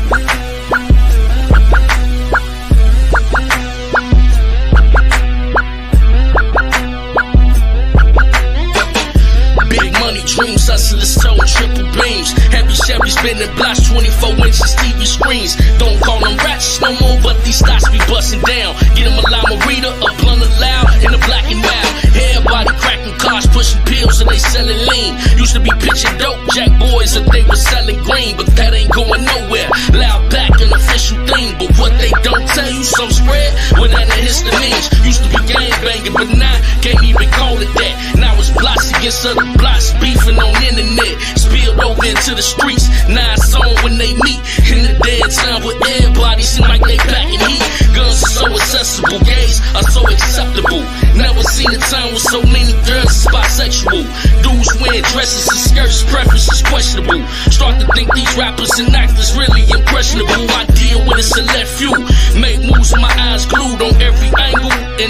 Big money dreams, hustlers told triple beams. Heavy Chevy spinning blocks, 24 inches TV screens. Don't call them ratchets no more, but these stocks be busting down. Get them a lima reader, a blunt loud, and a black and mild. Everybody cracking cars, pushing pills, and they selling lean. Used to be pitching dope, jack boys, and they was selling green, but that ain't going nowhere. Loud back, an official thing, but what they don't tell you, some spread without the histamines. Used to be gang banging, but now can't even call it that. Now it's blocks against other blocks, beefing on internet, spilled over into the streets. Now it's on when they meet in the dead time, where everybody seem like they packing heat. Guns are so accessible, gays are so acceptable. Never seen a time with so many girls is bisexual. Dudes wearing dresses and skirts, preferences questionable. Start to think these rappers and actors really impressionable. I deal with a select few, make moves with my eyes glued on every angle, and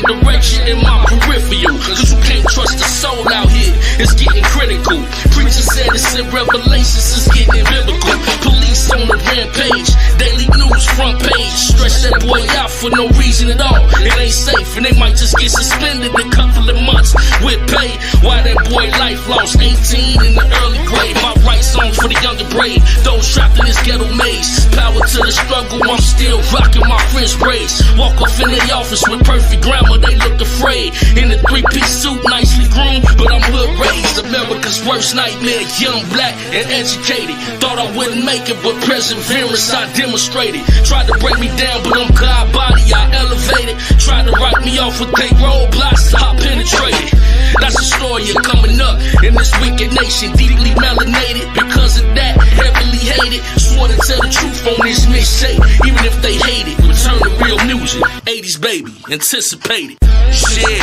soul out here. It's getting critical. Preacher said it's in Revelations, it's getting biblical. Police on the rampage, daily news front page. Stretch that boy out for no reason at all. It ain't safe, and they might just get suspended a couple of months with pay. Why that boy life lost 18 in the early grade. My right songs for the younger brave, those trapped in this ghetto maze. Power to the struggle, I'm still rocking my French braids. Walk off in the office with perfect grammar, they look afraid. In a three-piece suit, nicely groomed, but I'm hood raised. America's worst nightmare, young, black, and educated. Thought I wouldn't make it, but perseverance I demonstrated. Tried to break me down, but I'm God body, I elevated. Tried to write me off with fake roadblocks, I penetrated. That's the story of coming up in this wicked nation, deeply melanated. Because of that, heavily hated. Swore to tell the truth on this mixtape, even if they hate it. Return to real music, 80s baby, anticipated. Shit.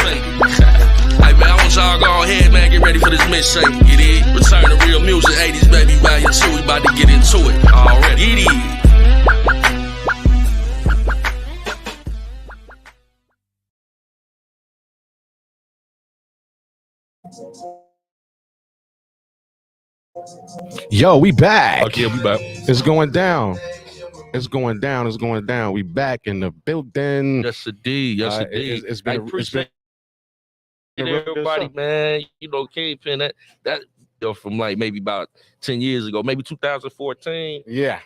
Hey man, I want y'all go ahead, man, get ready for this mixtape. It is return to real music, 80s baby, right here too. We about to get into it already. It is. Yo, we back. Okay, we back. It's going down. It's going down. It's going down. We back in the building. Yes, indeed. Yes, indeed. It's been appreciate everybody, man. You know, Kigpen, that you know, from like maybe about 10 years ago, maybe 2014. Yeah.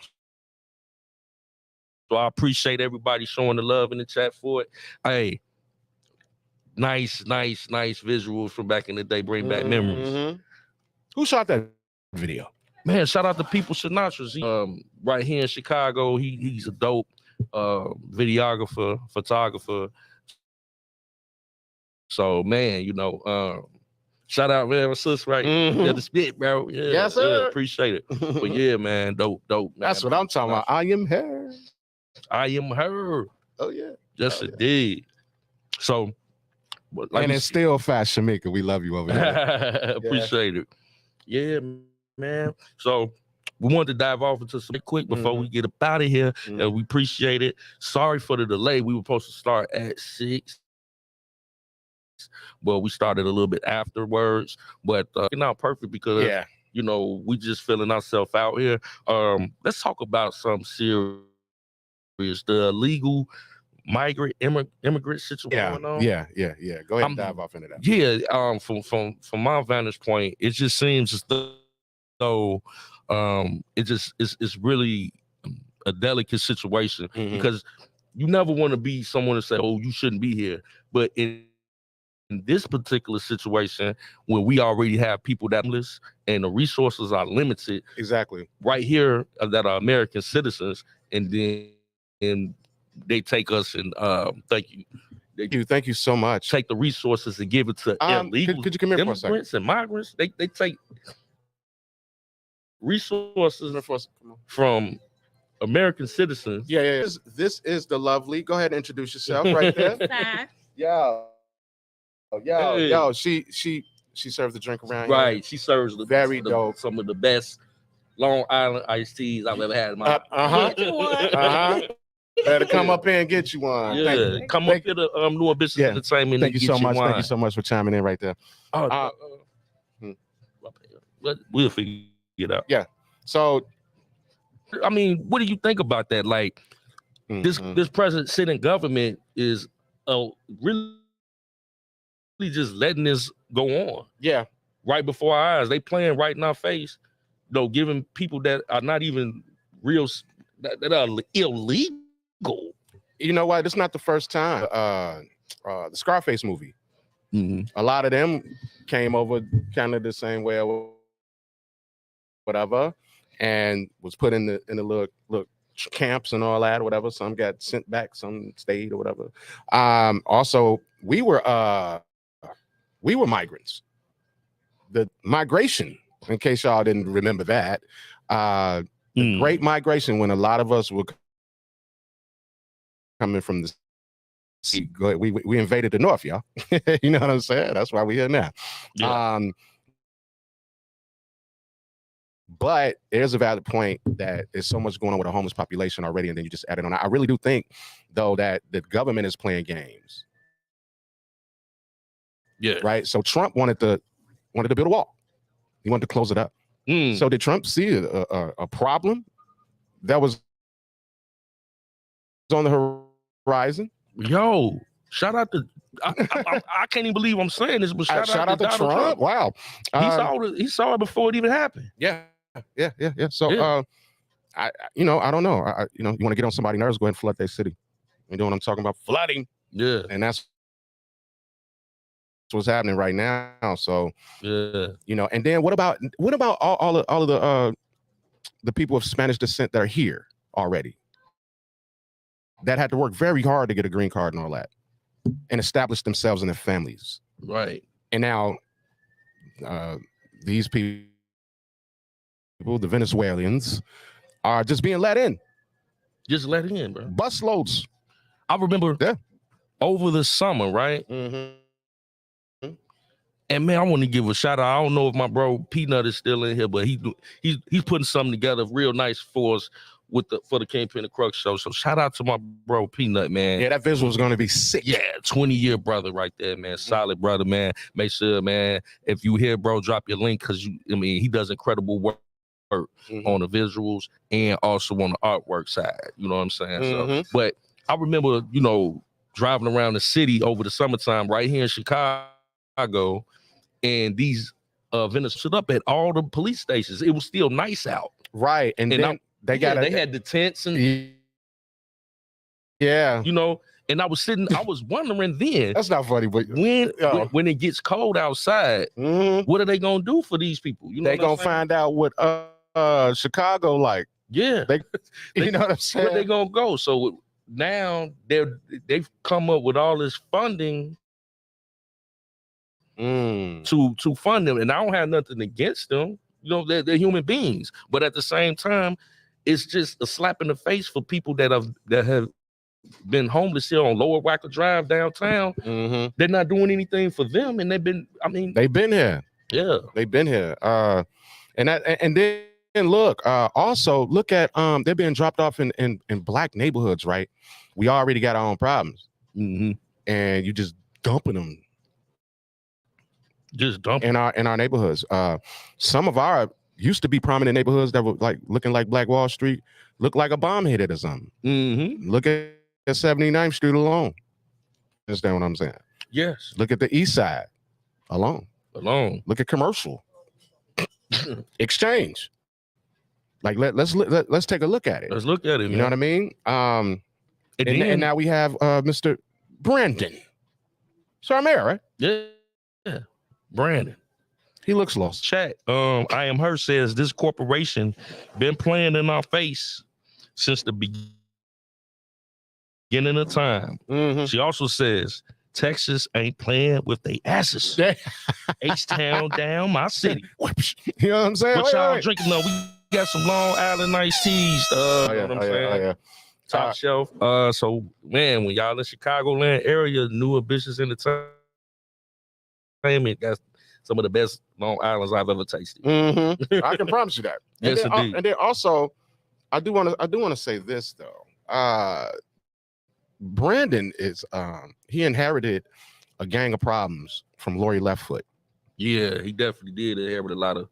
So I appreciate everybody showing the love in the chat for it. Hey, nice visuals from back in the day. Bring back memories. Who shot that video? Man, shout out to People Sinatra's. Right here in Chicago, he's a dope videographer, photographer. So man, you know, shout out, man, my sis, right? Yeah, the spit, bro. Yeah, yes, sir. Yeah, appreciate it. But yeah, man, dope. Man. That's what I'm talking about. I am her. I am her. Oh yeah. Yes, indeed. So, like, and it's still fast, Shamika. We love you over there. Appreciate it. Yeah, man. So we wanted to dive off into some quick before we get up out of here. We appreciate it. Sorry for the delay. We were supposed to start at 6. Well, we started a little bit afterwards, but not perfect because you know, we just feeling ourselves out here. Let's talk about something serious. The illegal migrant immigrant situation going on. Yeah. Go ahead and dive off into that. Yeah, from my vantage point, it just seems as though it's really a delicate situation because you never want to be someone to say, "Oh, you shouldn't be here," but in this particular situation, when we already have people that list and the resources are limited, exactly right here that are American citizens, and then they take us and thank you so much. Take the resources and give it to illegal could you come here for a second? Immigrants and migrants. They take resources from American citizens. Yeah. This is the lovely. Go ahead and introduce yourself right there. Yo, she serves the drink around here. Right, she serves dope. Some of the best Long Island iced teas I've ever had in my life. Better come up here and get you one. Yeah, come up here to New Ambitions Entertainment. Thank you so much. Thank you so much for chiming in right there. We'll figure it out. Yeah. So, I mean, what do you think about that? Like, this present sitting government is really just letting this go on. Yeah. Right before our eyes. They playing right in our face, though, giving people that are not even real, that are illegal. You know what? It's not the first time. The Scarface movie. A lot of them came over kind of the same way or whatever, and was put in the little camps and all that or whatever. Some got sent back, some stayed or whatever. Also, we were migrants. The migration, in case y'all didn't remember that, the Great Migration, when a lot of us were coming from the sea, we invaded the North, y'all. You know what I'm saying? That's why we're here now. Yeah. But there's a valid point that there's so much going on with a homeless population already, and then you just add it on. I really do think, though, that the government is playing games. Yeah. Right. So Trump wanted to build a wall. He wanted to close it up. So did Trump see a problem that was on the horizon? Yo, shout out to I can't even believe I'm saying this, but shout out to Donald Trump. Wow. He saw it before it even happened. Yeah. So I don't know. You want to get on somebody's nerves, go ahead and flood their city. You know what I'm talking about? Flooding. Yeah. And that's what's happening right now. So and then what about all of the people of Spanish descent that are here already that had to work very hard to get a green card and all that and establish themselves and their families. Right. And now these people, the Venezuelans, are just being let in. Just let in, bro. Busloads. I remember over the summer, right? And man, I want to give a shout out. I don't know if my bro Peanut is still in here, but he's putting something together real nice for us for the Kigpen and Crux show. So shout out to my bro Peanut, man. Yeah, that visual is going to be sick. Yeah, 20-year brother right there, man. Solid brother, man. Make sure, man, if you here, bro, drop your link because he does incredible work on the visuals and also on the artwork side. You know what I'm saying? So, but I remember, driving around the city over the summertime right here in Chicago, and these Venezuelans stood up at all the police stations. It was still nice out. Right. And then they had the tents and and I was wondering then. That's not funny, but when it gets cold outside, what are they gonna do for these people? They gonna find out what Chicago like. Yeah. You know what I'm saying? Where they gonna go? So now they've come up with all this funding to fund them, and I don't have nothing against them. They're human beings, but at the same time, it's just a slap in the face for people that have been homeless here on Lower Wacker Drive downtown. They're not doing anything for them, and they've been here. Yeah, they've been here. And then look, also look at they're being dropped off in black neighborhoods, right? We already got our own problems, and you just dumping them. In our neighborhoods. Some of our used to be prominent neighborhoods that were like looking like Black Wall Street, look like a bomb hit it or something. Look at 79th Street alone. Understand what I'm saying? Yes. Look at the East Side alone. Look at Commercial, Exchange. Like let's take a look at it. Let's look at it. You know what I mean? And now we have Mr. Brandon Sarmera, right? Yeah. Brandon. He looks lost. Chat. I Am Her says this corporation been playing in our face since the beginning of time. She also says Texas ain't playing with they asses. H-Town down my city. You know what I'm saying? What y'all drinking though? We got some Long Island iced teas. You know what I'm saying? Top shelf. So man, when y'all in Chicagoland area, New Ambitious Entertainment got some of the best Long Islands I've ever tasted. I can promise you that. Yes, indeed. And then also, I do want to say this though. Brandon is he inherited a gang of problems from Lori Leftfoot. Yeah, he definitely did inherit a lot of,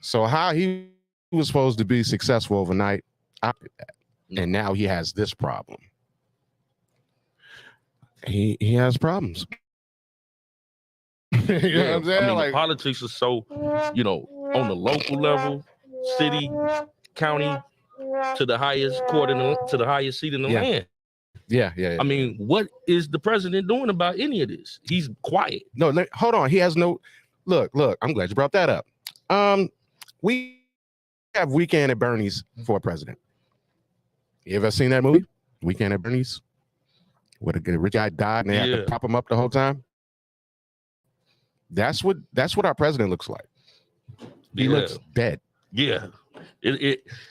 So how he was supposed to be successful overnight, I did that. And now he has this problem. He has problems. You know what I'm saying? The politics are so, on the local level, city, county, to the highest court to the highest seat in the land. Yeah. I mean, what is the president doing about any of this? He's quiet. No, hold on. He has no. Look. I'm glad you brought that up. We have Weekend at Bernie's for president. You ever seen that movie, Weekend at Bernie's? Where the rich guy died and they had to prop him up the whole time. That's what our president looks like. He looks dead. Yeah.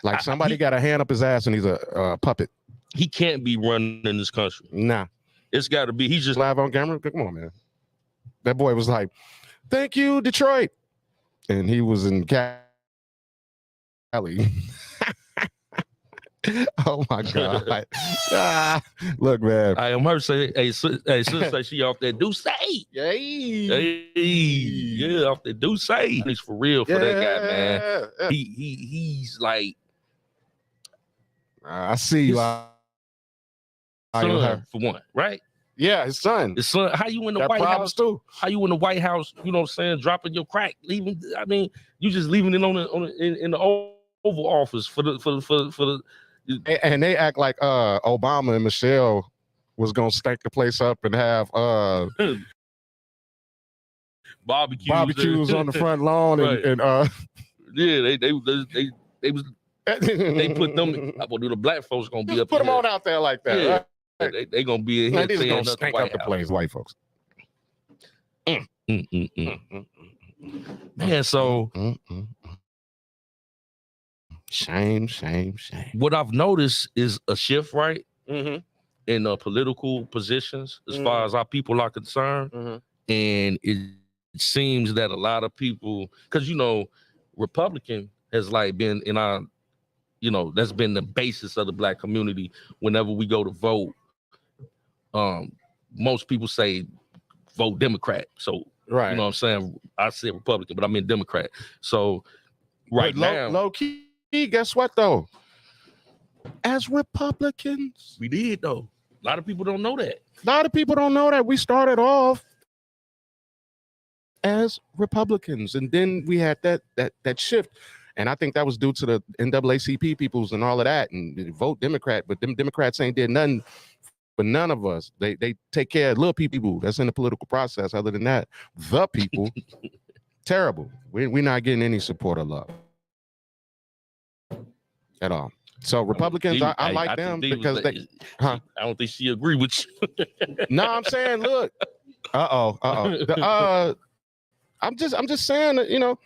Like somebody got a hand up his ass and he's a puppet. He can't be running in this country. Nah. It's got to be. He's just live on camera. Come on, man. That boy was like, "Thank you, Detroit," and he was in Cali. Oh my God. Look, man. I am her say, hey, sister say she off that do say. Yay. Hey, yeah, off that do say. He's for real for that guy, man. He's like I see you. Son, for one, right? Yeah, his son. His son. How you in the White House too? How you in the White House? You know what I'm saying? Dropping your crack, leaving. I mean, you just leaving it in the Oval Office for the. And they act like Obama and Michelle was gonna stank the place up and have barbecues on the front lawn right. and yeah, they was they put them. Well, the black folks gonna be up. Put them on out there like that. Yeah. Right? They gonna be in here. They just gonna stank up the place, white folks. Man, so shame. What I've noticed is a shift, right, in political positions as far as our people are concerned, and it seems that a lot of people, because Republican has like been in our, that's been the basis of the black community. Whenever we go to vote, most people say vote Democrat. So right, you know what I'm saying? I said Republican, but I mean Democrat. So now, low key, guess what though? As Republicans, we did though. A lot of people don't know that. A lot of people don't know that we started off as Republicans, and then we had that shift. And I think that was due to the NAACP peoples and all of that, and vote Democrat. But them Democrats ain't did nothing for none of us. They take care of little people that's in the political process. Other than that, the people, terrible. We're not getting any support or love at all. So Republicans, I like them because they. Huh? I don't think she agree with you. No, I'm saying, look. I'm just saying that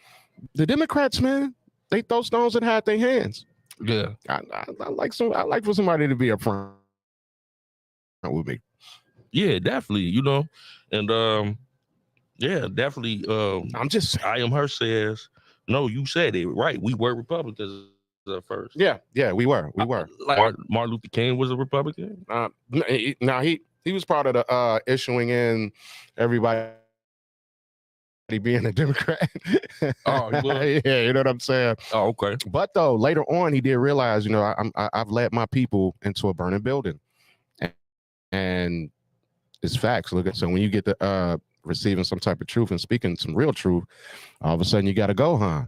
the Democrats, man. They throw stones and hide their hands. Yeah, I like for somebody to be upfront with me. Yeah, definitely. And yeah, definitely. I am her says no. You said it right. We were Republicans at first. Yeah, we were. Like Martin Luther King was a Republican. He was part of the issuing in everybody being a Democrat. Oh, yeah, you know what I'm saying? Oh, okay. But though later on he did realize, I've led my people into a burning building, and it's facts. Look at so when you get the receiving some type of truth and speaking some real truth, all of a sudden you got to go, huh?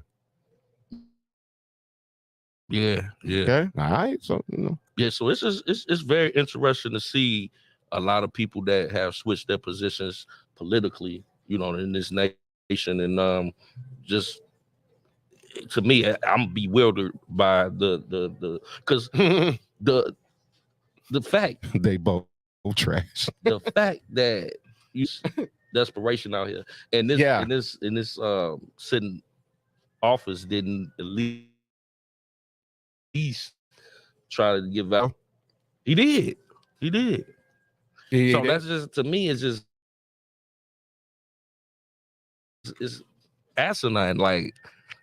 Yeah. Okay. All right. So Yeah. So it's very interesting to see a lot of people that have switched their positions politically, in this nation. And just to me, I'm bewildered by the because the fact they both trash. The fact that you desperation out here and this in this sitting office didn't at least try to give out. He did. So that's just, to me, it's just it's asinine. Like,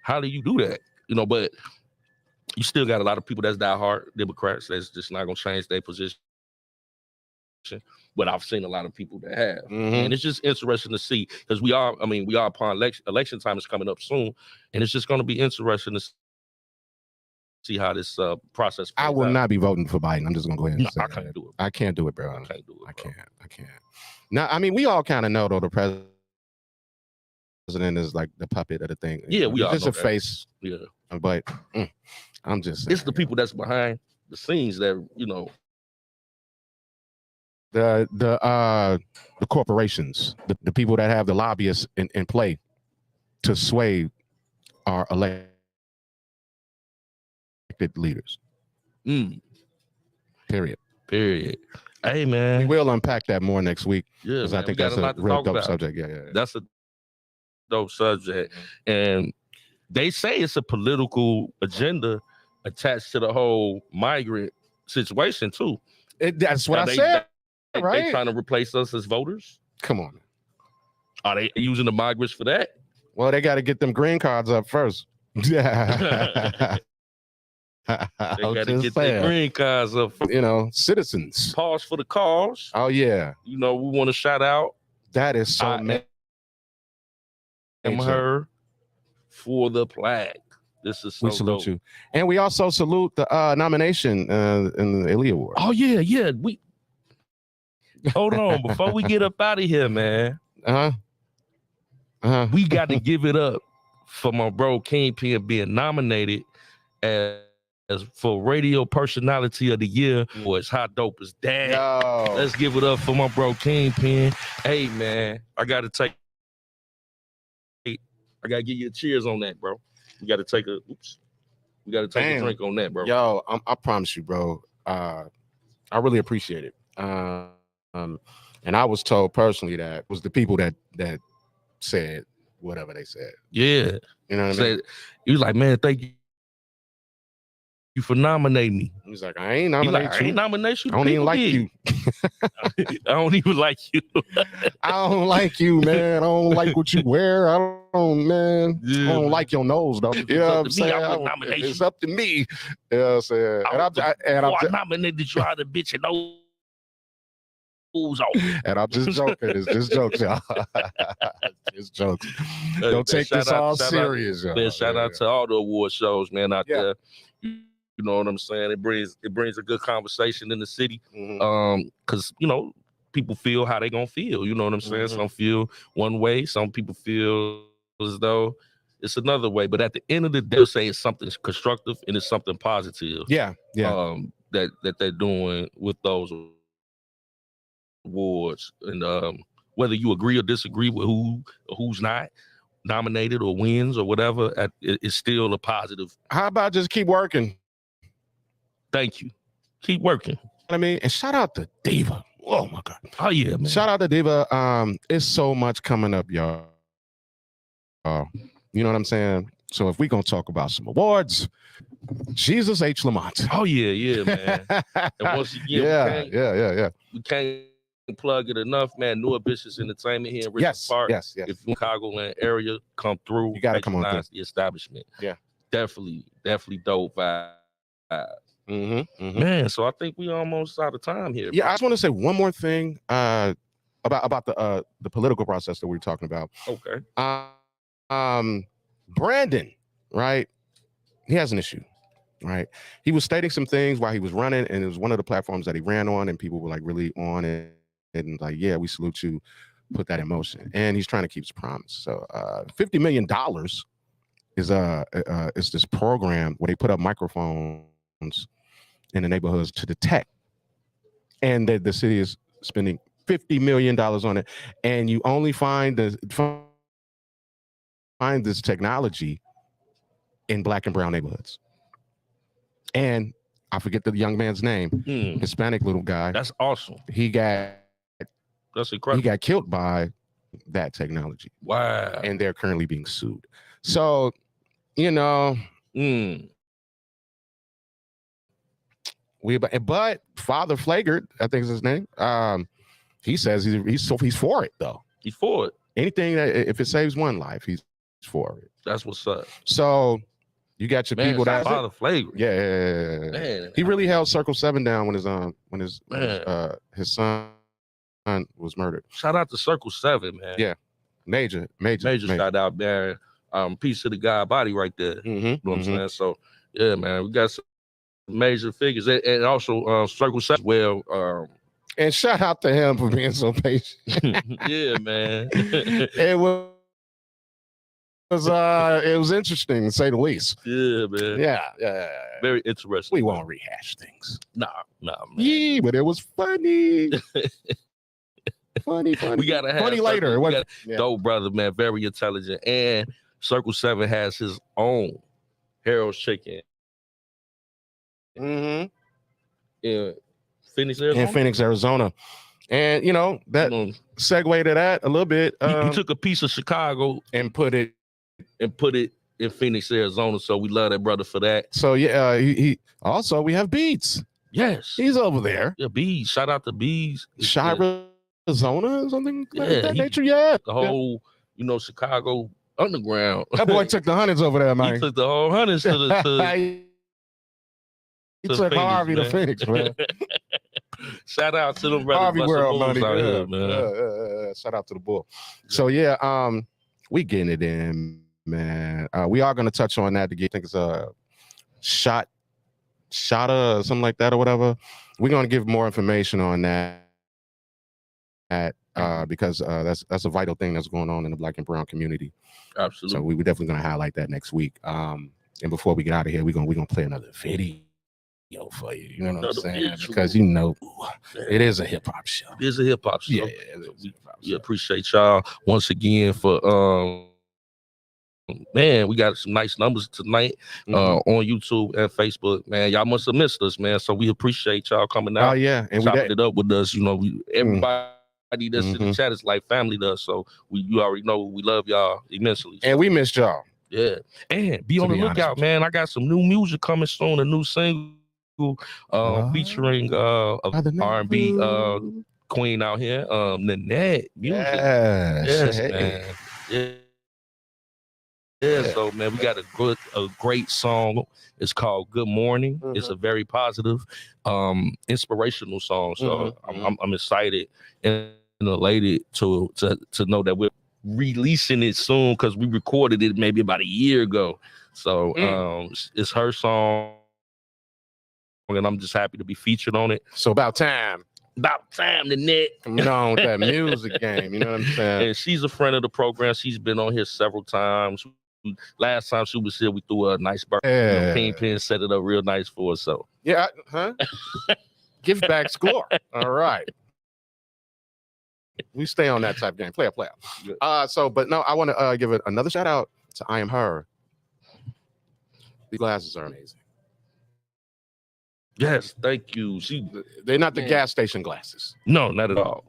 how do you do that? But you still got a lot of people that's diehard Democrats that's just not gonna change their position. But I've seen a lot of people that have, and it's just interesting to see because we are upon election time is coming up soon, and it's just gonna be interesting to see how this process. I will not be voting for Biden. I'm just gonna go ahead and say I can't do it. I can't do it, bro. I can't do it. I can't. Now, we all kind of know though the president is like the puppet of the thing. Yeah, we all just know a face. Yeah, but I'm just saying, it's the people that's behind the scenes that the corporations, the people that have the lobbyists in play to sway our elected leaders. Period. Hey, man, we will unpack that more next week. Yeah, because I think that's a real dope subject. Yeah. That's a dope subject, and they say it's a political agenda attached to the whole migrant situation too. That's what I said. Right? They trying to replace us as voters. Come on. Are they using the migrants for that? Well, they got to get them green cards up first. Yeah. They got to get their green cards up. You know, citizens. Pause for the cause. Oh, yeah. You know, we want to shout out. That is so her for the plaque. This is so we salute dope. you. And we also salute the nomination in the Ellie Award. Oh, yeah. We hold on. Before we get up out of here, man. We got to give it up for my bro Kigpen being nominated as for Radio Personality of the Year. Boys, how dope is that? Yo. Let's give it up for my bro Kigpen. Hey, man, I got to give you a cheers on that, bro. We got to take a drink on that, bro. Yo, I promise you, bro. I really appreciate it. And I was told personally that was the people that said whatever they said. Yeah. You know what I mean? He was like, man, thank you for nominating me. He's like, I ain't nominating you. I ain't nominate you. I don't even like you. I don't even like you. I don't like you, man. I don't like what you wear. I don't like your nose, though. You know what I'm saying? It's up to me. You know what I'm saying? I nominated you out of bitch and nose. And I'm just joking. It's just jokes, y'all. It's jokes. Don't take this all serious, y'all. Man, shout out to all the award shows, man, out there. You know what I'm saying? It brings a good conversation in the city. Because you know, people feel how they gonna feel. You know what I'm saying? Some feel one way, some people feel as though it's another way. But at the end of the day, they'll say it's something constructive and it's something positive. Yeah. That they're doing with those awards, and whether you agree or disagree with who's not nominated or wins or whatever, it's still a positive. How about just keep working? Thank you. Keep working. You know what I mean? And shout out to Diva. Oh my God. Oh yeah, man. Shout out to Diva. It's so much coming up, y'all. You know what I'm saying? So if we're gonna talk about some awards, Jesus H. Lamont. Oh yeah, man. And once again, we can't plug it enough, man. New Ambitious Entertainment here in Richmond Park. Yes. If you're in Chicagoland area, come through. You gotta come on through. The establishment. Yeah. Definitely dope vibe. Man, so I think we almost out of time here. Yeah, I just want to say one more thing about the political process that we were talking about. Okay. Brandon, right? He has an issue, right? He was stating some things while he was running, and it was one of the platforms that he ran on, and people were like really on it, and like, yeah, we salute you, put that in motion. And he's trying to keep his promise. So $50 million is this program where they put up microphones in the neighborhoods to detect, and the city is spending $50 million on it, and you only find this technology in Black and brown neighborhoods. And I forget the young man's name, Hispanic little guy. That's awesome. That's incredible. He got killed by that technology. Wow. And they're currently being sued. So, you know, but Father Flagert, I think is his name. He says he's for it though. He's for it. Anything that if it saves one life, he's for it. That's what's up. So you got your people that Father Flagert. Yeah. Man, he really held Circle 7 down when his son was murdered. Shout out to Circle 7, man. Yeah, major shout out there. Piece of the God body right there. You know what I'm saying? So yeah, man, we got some major figures, and also Circle 7. Well, and shout out to him for being so patient. Yeah, man. It was interesting to say the least. Yeah, man. Yeah. Very interesting. We won't rehash things. Nah, man. Yeah, but it was funny. funny. We gotta have funny later. Dope brother, man. Very intelligent. And Circle 7 has his own Harold's Chicken. In Phoenix, Arizona. And you know that segue to that a little bit. He took a piece of Chicago and put it in Phoenix, Arizona. So we love that brother for that. So yeah, he also we have Beats. Yes, he's over there. Yeah, Bees. Shout out to Bees. Arizona or something like that nature. Yeah, the whole Chicago underground. That boy took the hundreds over there, man. He took the whole hundreds to took Harvey to Phoenix, man. Shout out to them brothers. Harvey World money, out yeah, here, man. shout out to the bull. So yeah, we getting it in, man. We are gonna touch on that. I think it's a Shotta or something like that or whatever. We're gonna give more information on that. Because that's a vital thing that's going on in the Black and brown community. Absolutely. So we're definitely gonna highlight that next week. And before we get out of here, we're gonna play another video for you. You know what I'm saying? Because you know, it is a hip hop show. It is a hip hop show. Yeah, we appreciate y'all once again for man, we got some nice numbers tonight on YouTube and Facebook. Man, y'all must have missed us, man. So we appreciate y'all coming out. Oh yeah, and chopping it up with us. You know, everybody that's in the chat is like family to us. So you already know we love y'all immensely. And we missed y'all. Yeah, and be on the lookout, man. I got some new music coming soon. A new single featuring R&B queen out here, Nanette music. Yes, man. Yeah, so man, we got a great song. It's called Good Morning. It's a very positive, inspirational song. So I'm excited and elated to know that we're releasing it soon, because we recorded it maybe about a year ago. So it's her song, and I'm just happy to be featured on it. So about time, Nanette. Coming on with that music game, you know what I'm saying? And she's a friend of the program. She's been on here several times. Last time she was here, we threw a nice birthday. Kigpen set it up real nice for us. So yeah, give back score. All right. We stay on that type of game. Play. But no, I want to give it another shout out to I Am Her. These glasses are amazing. Yes, thank you. They're not the gas station glasses. No, not at all.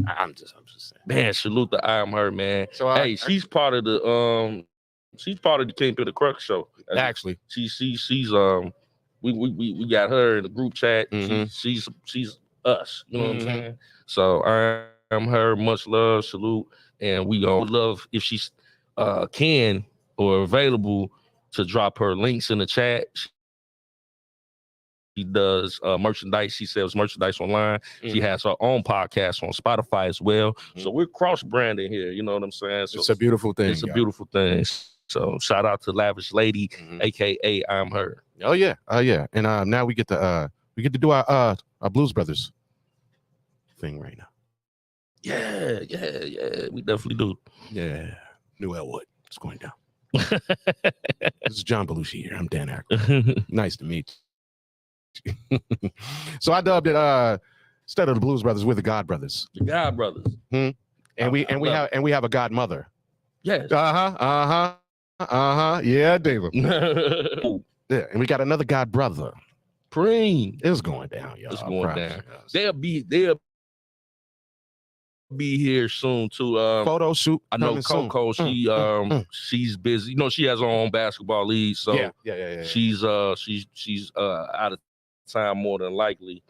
I'm just saying. Man, salute to I Am Her, man. So she's part of the Kigpen the Crux show. Actually, she's we got her in the group chat. She's us. You know what I'm saying? So I Am Her, much love, salute, and we would love if she's can or available to drop her links in the chat. She does merchandise. She sells merchandise online. She has her own podcast on Spotify as well. So we're cross-branding here. You know what I'm saying? So it's a beautiful thing. It's a beautiful thing. So shout out to Lavish Lady, aka I'm Her. Oh yeah. And now we get to do our Blues Brothers thing right now. Yeah. We definitely do. Yeah. New Elwood. It's going down. This is John Belushi here. I'm Dan Aykroyd. Nice to meet you. So I dubbed it instead of the Blues Brothers, we're the God Brothers. The God Brothers. And we have a godmother. Yes. Yeah, David. Yeah, and we got another God brother. Preem. It's going down, y'all. It's going down. They'll be here soon too. Photo shoot. I know Coco. She's busy. You know, she has her own basketball league. So yeah. She's out of time more than likely.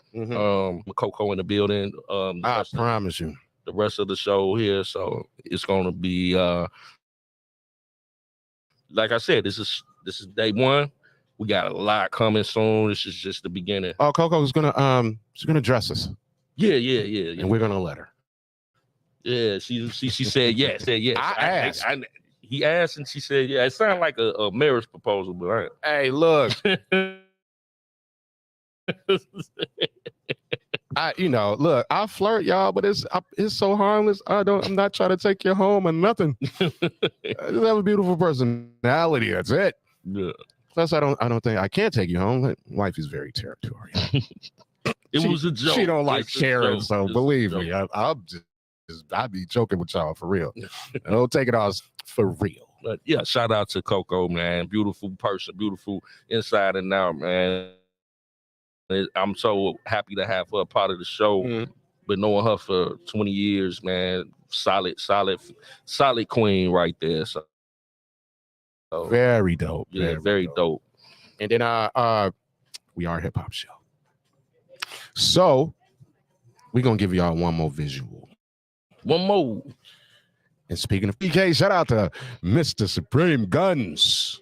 Coco in the building. I promise you. The rest of the show here. So it's gonna be like I said, this is day one. We got a lot coming soon. This is just the beginning. Oh, Coco's she's gonna dress us. Yeah. And we're gonna let her. Yeah, she said yes. Said yes. I asked. He asked and she said yeah. It sounded like a marriage proposal, but hey, look. Look, I flirt, y'all, but it's so harmless. I'm not trying to take you home or nothing. I just have a beautiful personality. That's it. Yeah. Plus, I don't think I can take you home. Wife is very territorial. It was a joke. She don't like sharing, so believe me, I'd be joking with y'all for real. I don't take it all for real. But yeah, shout out to Coco, man. Beautiful person, beautiful inside and out, man. I'm so happy to have her a part of the show. Been knowing her for 20 years, man. Solid queen right there. So very dope. Yeah, very dope. And then we are a hip hop show. So we're gonna give y'all one more visual. One more. And speaking of PK, shout out to Mr. Supreme Guns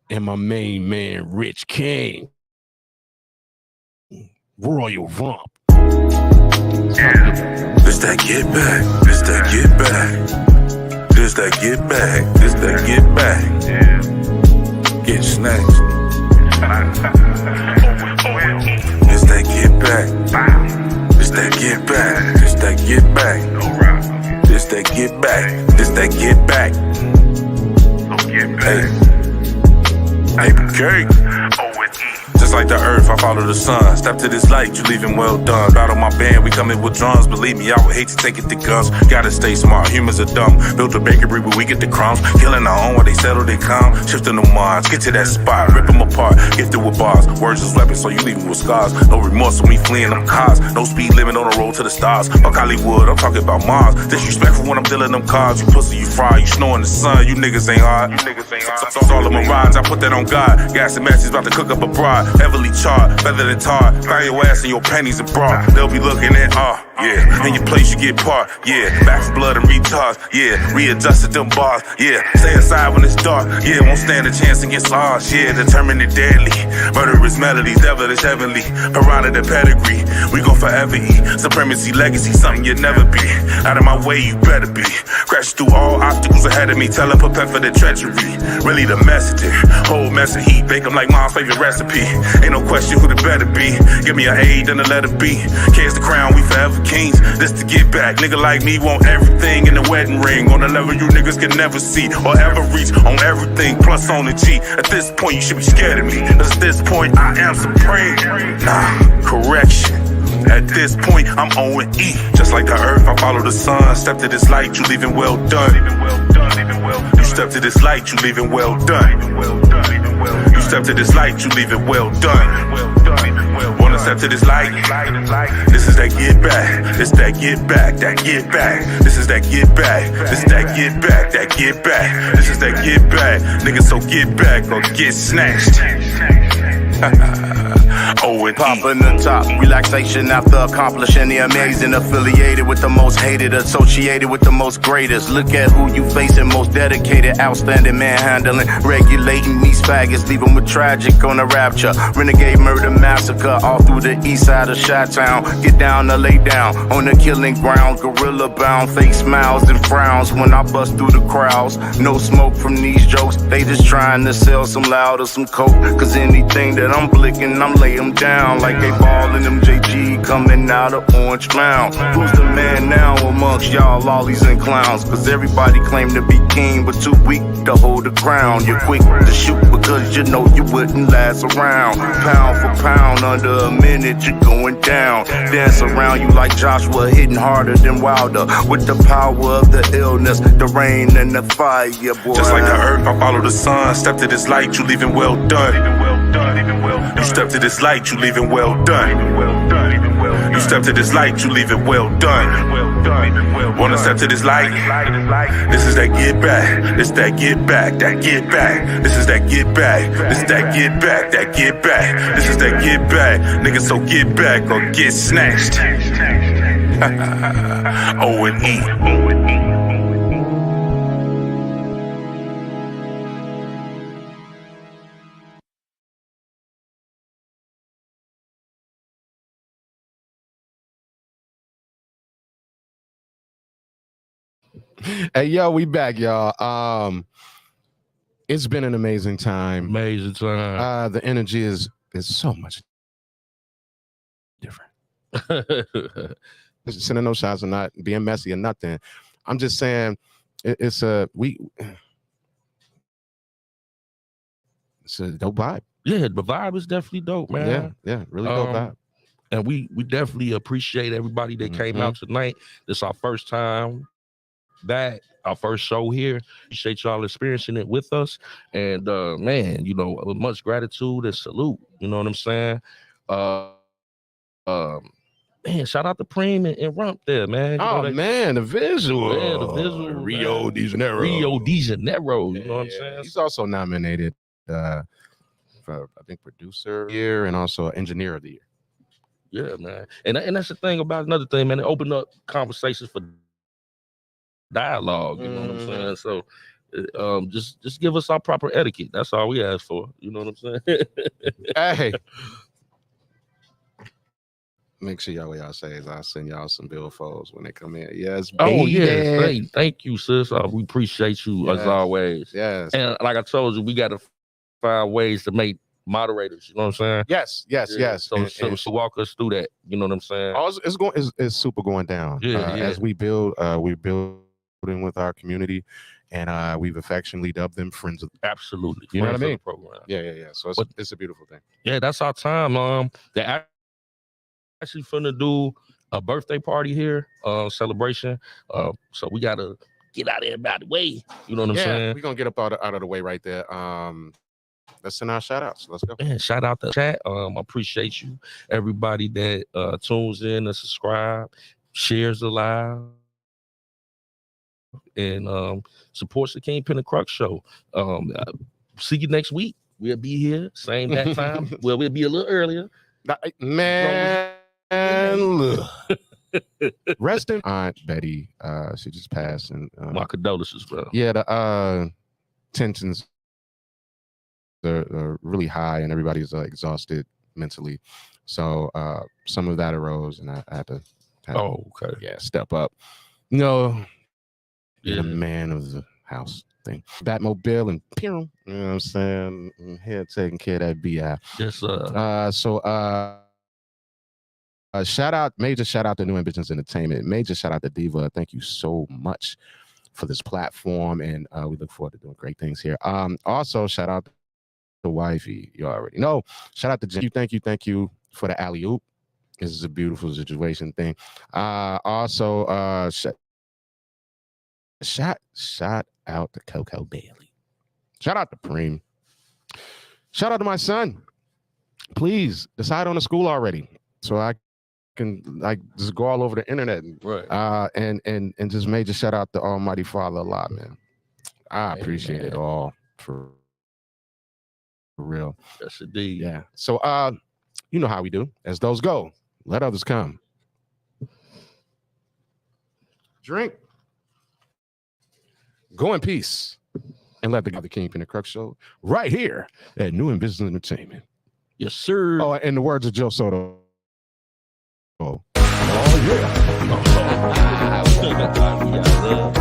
and my main man, Rich King. Royal Rump. This that get back. This that get back. This that get back. This that get back. Get snatched. This that get back. This that get back. This that get back. This that get back. This that get back. Hey, cake. Just like the earth, I follow the sun. Step to this light, you leaving well done. Battle my band, we coming with drums. Believe me, I would hate to take it to guns. Gotta stay smart, humans are dumb. Built a bakery where we get the crumbs. Killing our own while they settle, they come. Shifting the minds, get to that spot, rip them apart. Gifted with bars, words is weapons, so you leaving with scars. No remorse when we fleeing them cars. No speed limit on the road to the stars. Fuck Hollywood, I'm talking about Mars. Disrespectful when I'm dealing them cards. You pussy, you fry, you snow in the sun. You niggas ain't hard. So all of my rides, I put that on God. Gas and matches about to cook up a bride. Heavily charred, feather than tar. Find your ass in your panties and bra. They'll be looking at, yeah. In your place you get parked, yeah. Back for blood and recharge, yeah. Readjusted them bars, yeah. Stay aside when it's dark, yeah. Won't stand a chance against odds, yeah. Determined and deadly. Murderous melodies, devilish heavenly. Piranha the pedigree. We gon' forever eat. Supremacy, legacy, something you'll never be. Out of my way, you better be. Crash through all obstacles ahead of me. Tell her prepare for the treachery. Really the messenger. Whole mess of heat. Bake them like mom's favorite recipe. Ain't no question who the better be. Give me an A, then a letter B. Kiss the crown, we forever kings. This to get back. Nigga like me want everything in the wedding ring. On a level you niggas can never see or ever reach. On everything, plus on the G. At this point, you should be scared of me. Cause at this point, I am supreme. Nah, correction. At this point, I'm on and E. Just like the earth, I follow the sun. Step to this light, you leaving well done. You step to this light, you leaving well done. You step to this light, you leaving well done. Wanna step to this light? This is that get back. This that get back. That get back. This is that get back. This is that get back. That get back. This is that get back. Niggas, so get back or get snatched. Popping the top, relaxation after accomplishing the amazing. Affiliated with the most hated, associated with the most greatest. Look at who you facing, most dedicated, outstanding manhandling. Regulating these faggots, leave them with tragic on the rapture. Renegade murder massacre all through the east side of Chi-Town. Get down or lay down on the killing ground. Gorilla bound, fake smiles and frowns when I bust through the crowds. No smoke from these jokes, they just trying to sell some loud or some coke. Cause anything that I'm blicking, I'm laying them down like they ballin' them JG coming out of Orange Mound. Who's the man now amongst y'all lollies and clowns? Cause everybody claim to be king but too weak to hold the crown. You're quick to shoot because you know you wouldn't last around. Pound for pound, under a minute you're going down. Dance around you like Joshua, hitting harder than Wilder. With the power of the illness, the rain and the fire, boy. Just like the earth, I follow the sun. Step to this light, you leaving well done. You step to this light, you leaving well done. You step to this light, you leaving well done. Wanna step to this light? This is that get back. This that get back. That get back. This is that get back. This is that get back. That get back. This is that get back. Niggas, so get back or get snatched. O&E. Hey, yo, we back, y'all. It's been an amazing time. Amazing time. The energy is so much different. Sending no shots or not being messy or nothing. I'm just saying it's a dope vibe. Yeah, the vibe is definitely dope, man. Yeah, really dope vibe. And we definitely appreciate everybody that came out tonight. This is our first time back, our first show here. Appreciate y'all experiencing it with us. And man, you know, with much gratitude and salute. You know what I'm saying? Man, shout out to Preem and Rump there, man. Man, the visual. Yeah, the visual. Rio de Janeiro. Rio de Janeiro. You know what I'm saying? He's also nominated for, I think, producer of the year and also engineer of the year. Yeah, man. And that's the thing about another thing, man. It opened up conversations for dialogue. You know what I'm saying? So just give us our proper etiquette. That's all we ask for. You know what I'm saying? Hey. make sure y'all what y'all say is I'll send y'all some billfolds when they come in. Yes, Oh baby. yes, hey, thank you, sis. We appreciate you as always. Yes, and like I told you, we got to find ways to make moderators. You know what I'm saying? yes. So walk us through that. You know what I'm saying? It's super going down. As we build, we're building with our community, and we've affectionately dubbed them friends of. Absolutely, You know what I mean? Program. Yeah. So it's a beautiful thing. Yeah, that's our time. They're actually finna do a birthday party here, celebration. So we gotta get out of there out the way. You know what I'm saying? We're gonna get up out of the way right there. Let's send our shout outs. Let's go. Man, shout out to chat. I appreciate you, everybody that tunes in and subscribe, shares the live, and supports the Kigpen and Crux show. See you next week. We'll be here, same that time. Well, we'll be a little earlier. Man, look. Rest in Aunt Betty. She just passed, and my condolences, bro. Yeah, the tensions are really high, and everybody's exhausted mentally. So some of that arose, and I had to. Step up. The man of the house thing. Batmobile and pew. You know what I'm saying? I'm here taking care of that BI. Yes, sir. Major shout out to New Ambitions Entertainment. Major shout out to Diva. Thank you so much for this platform, and we look forward to doing great things here. Also, shout out to Wifey. You already know. Shout out to Jim. Thank you for the alley oop. This is a beautiful situation thing. Also, shout out to Coco Bailey. Shout out to Preem. Shout out to my son. Please decide on a school already, so I can just go all over the internet and just major shout out to Almighty Father a lot, man. I appreciate it all for real. Yes, indeed. Yeah. So you know how we do. As those go, let others come. Drink. Go in peace. And let the Kigpen and Crux show right here at New Ambitions Entertainment. Yes, sir. Oh, in the words of Joe Soto. Oh yeah.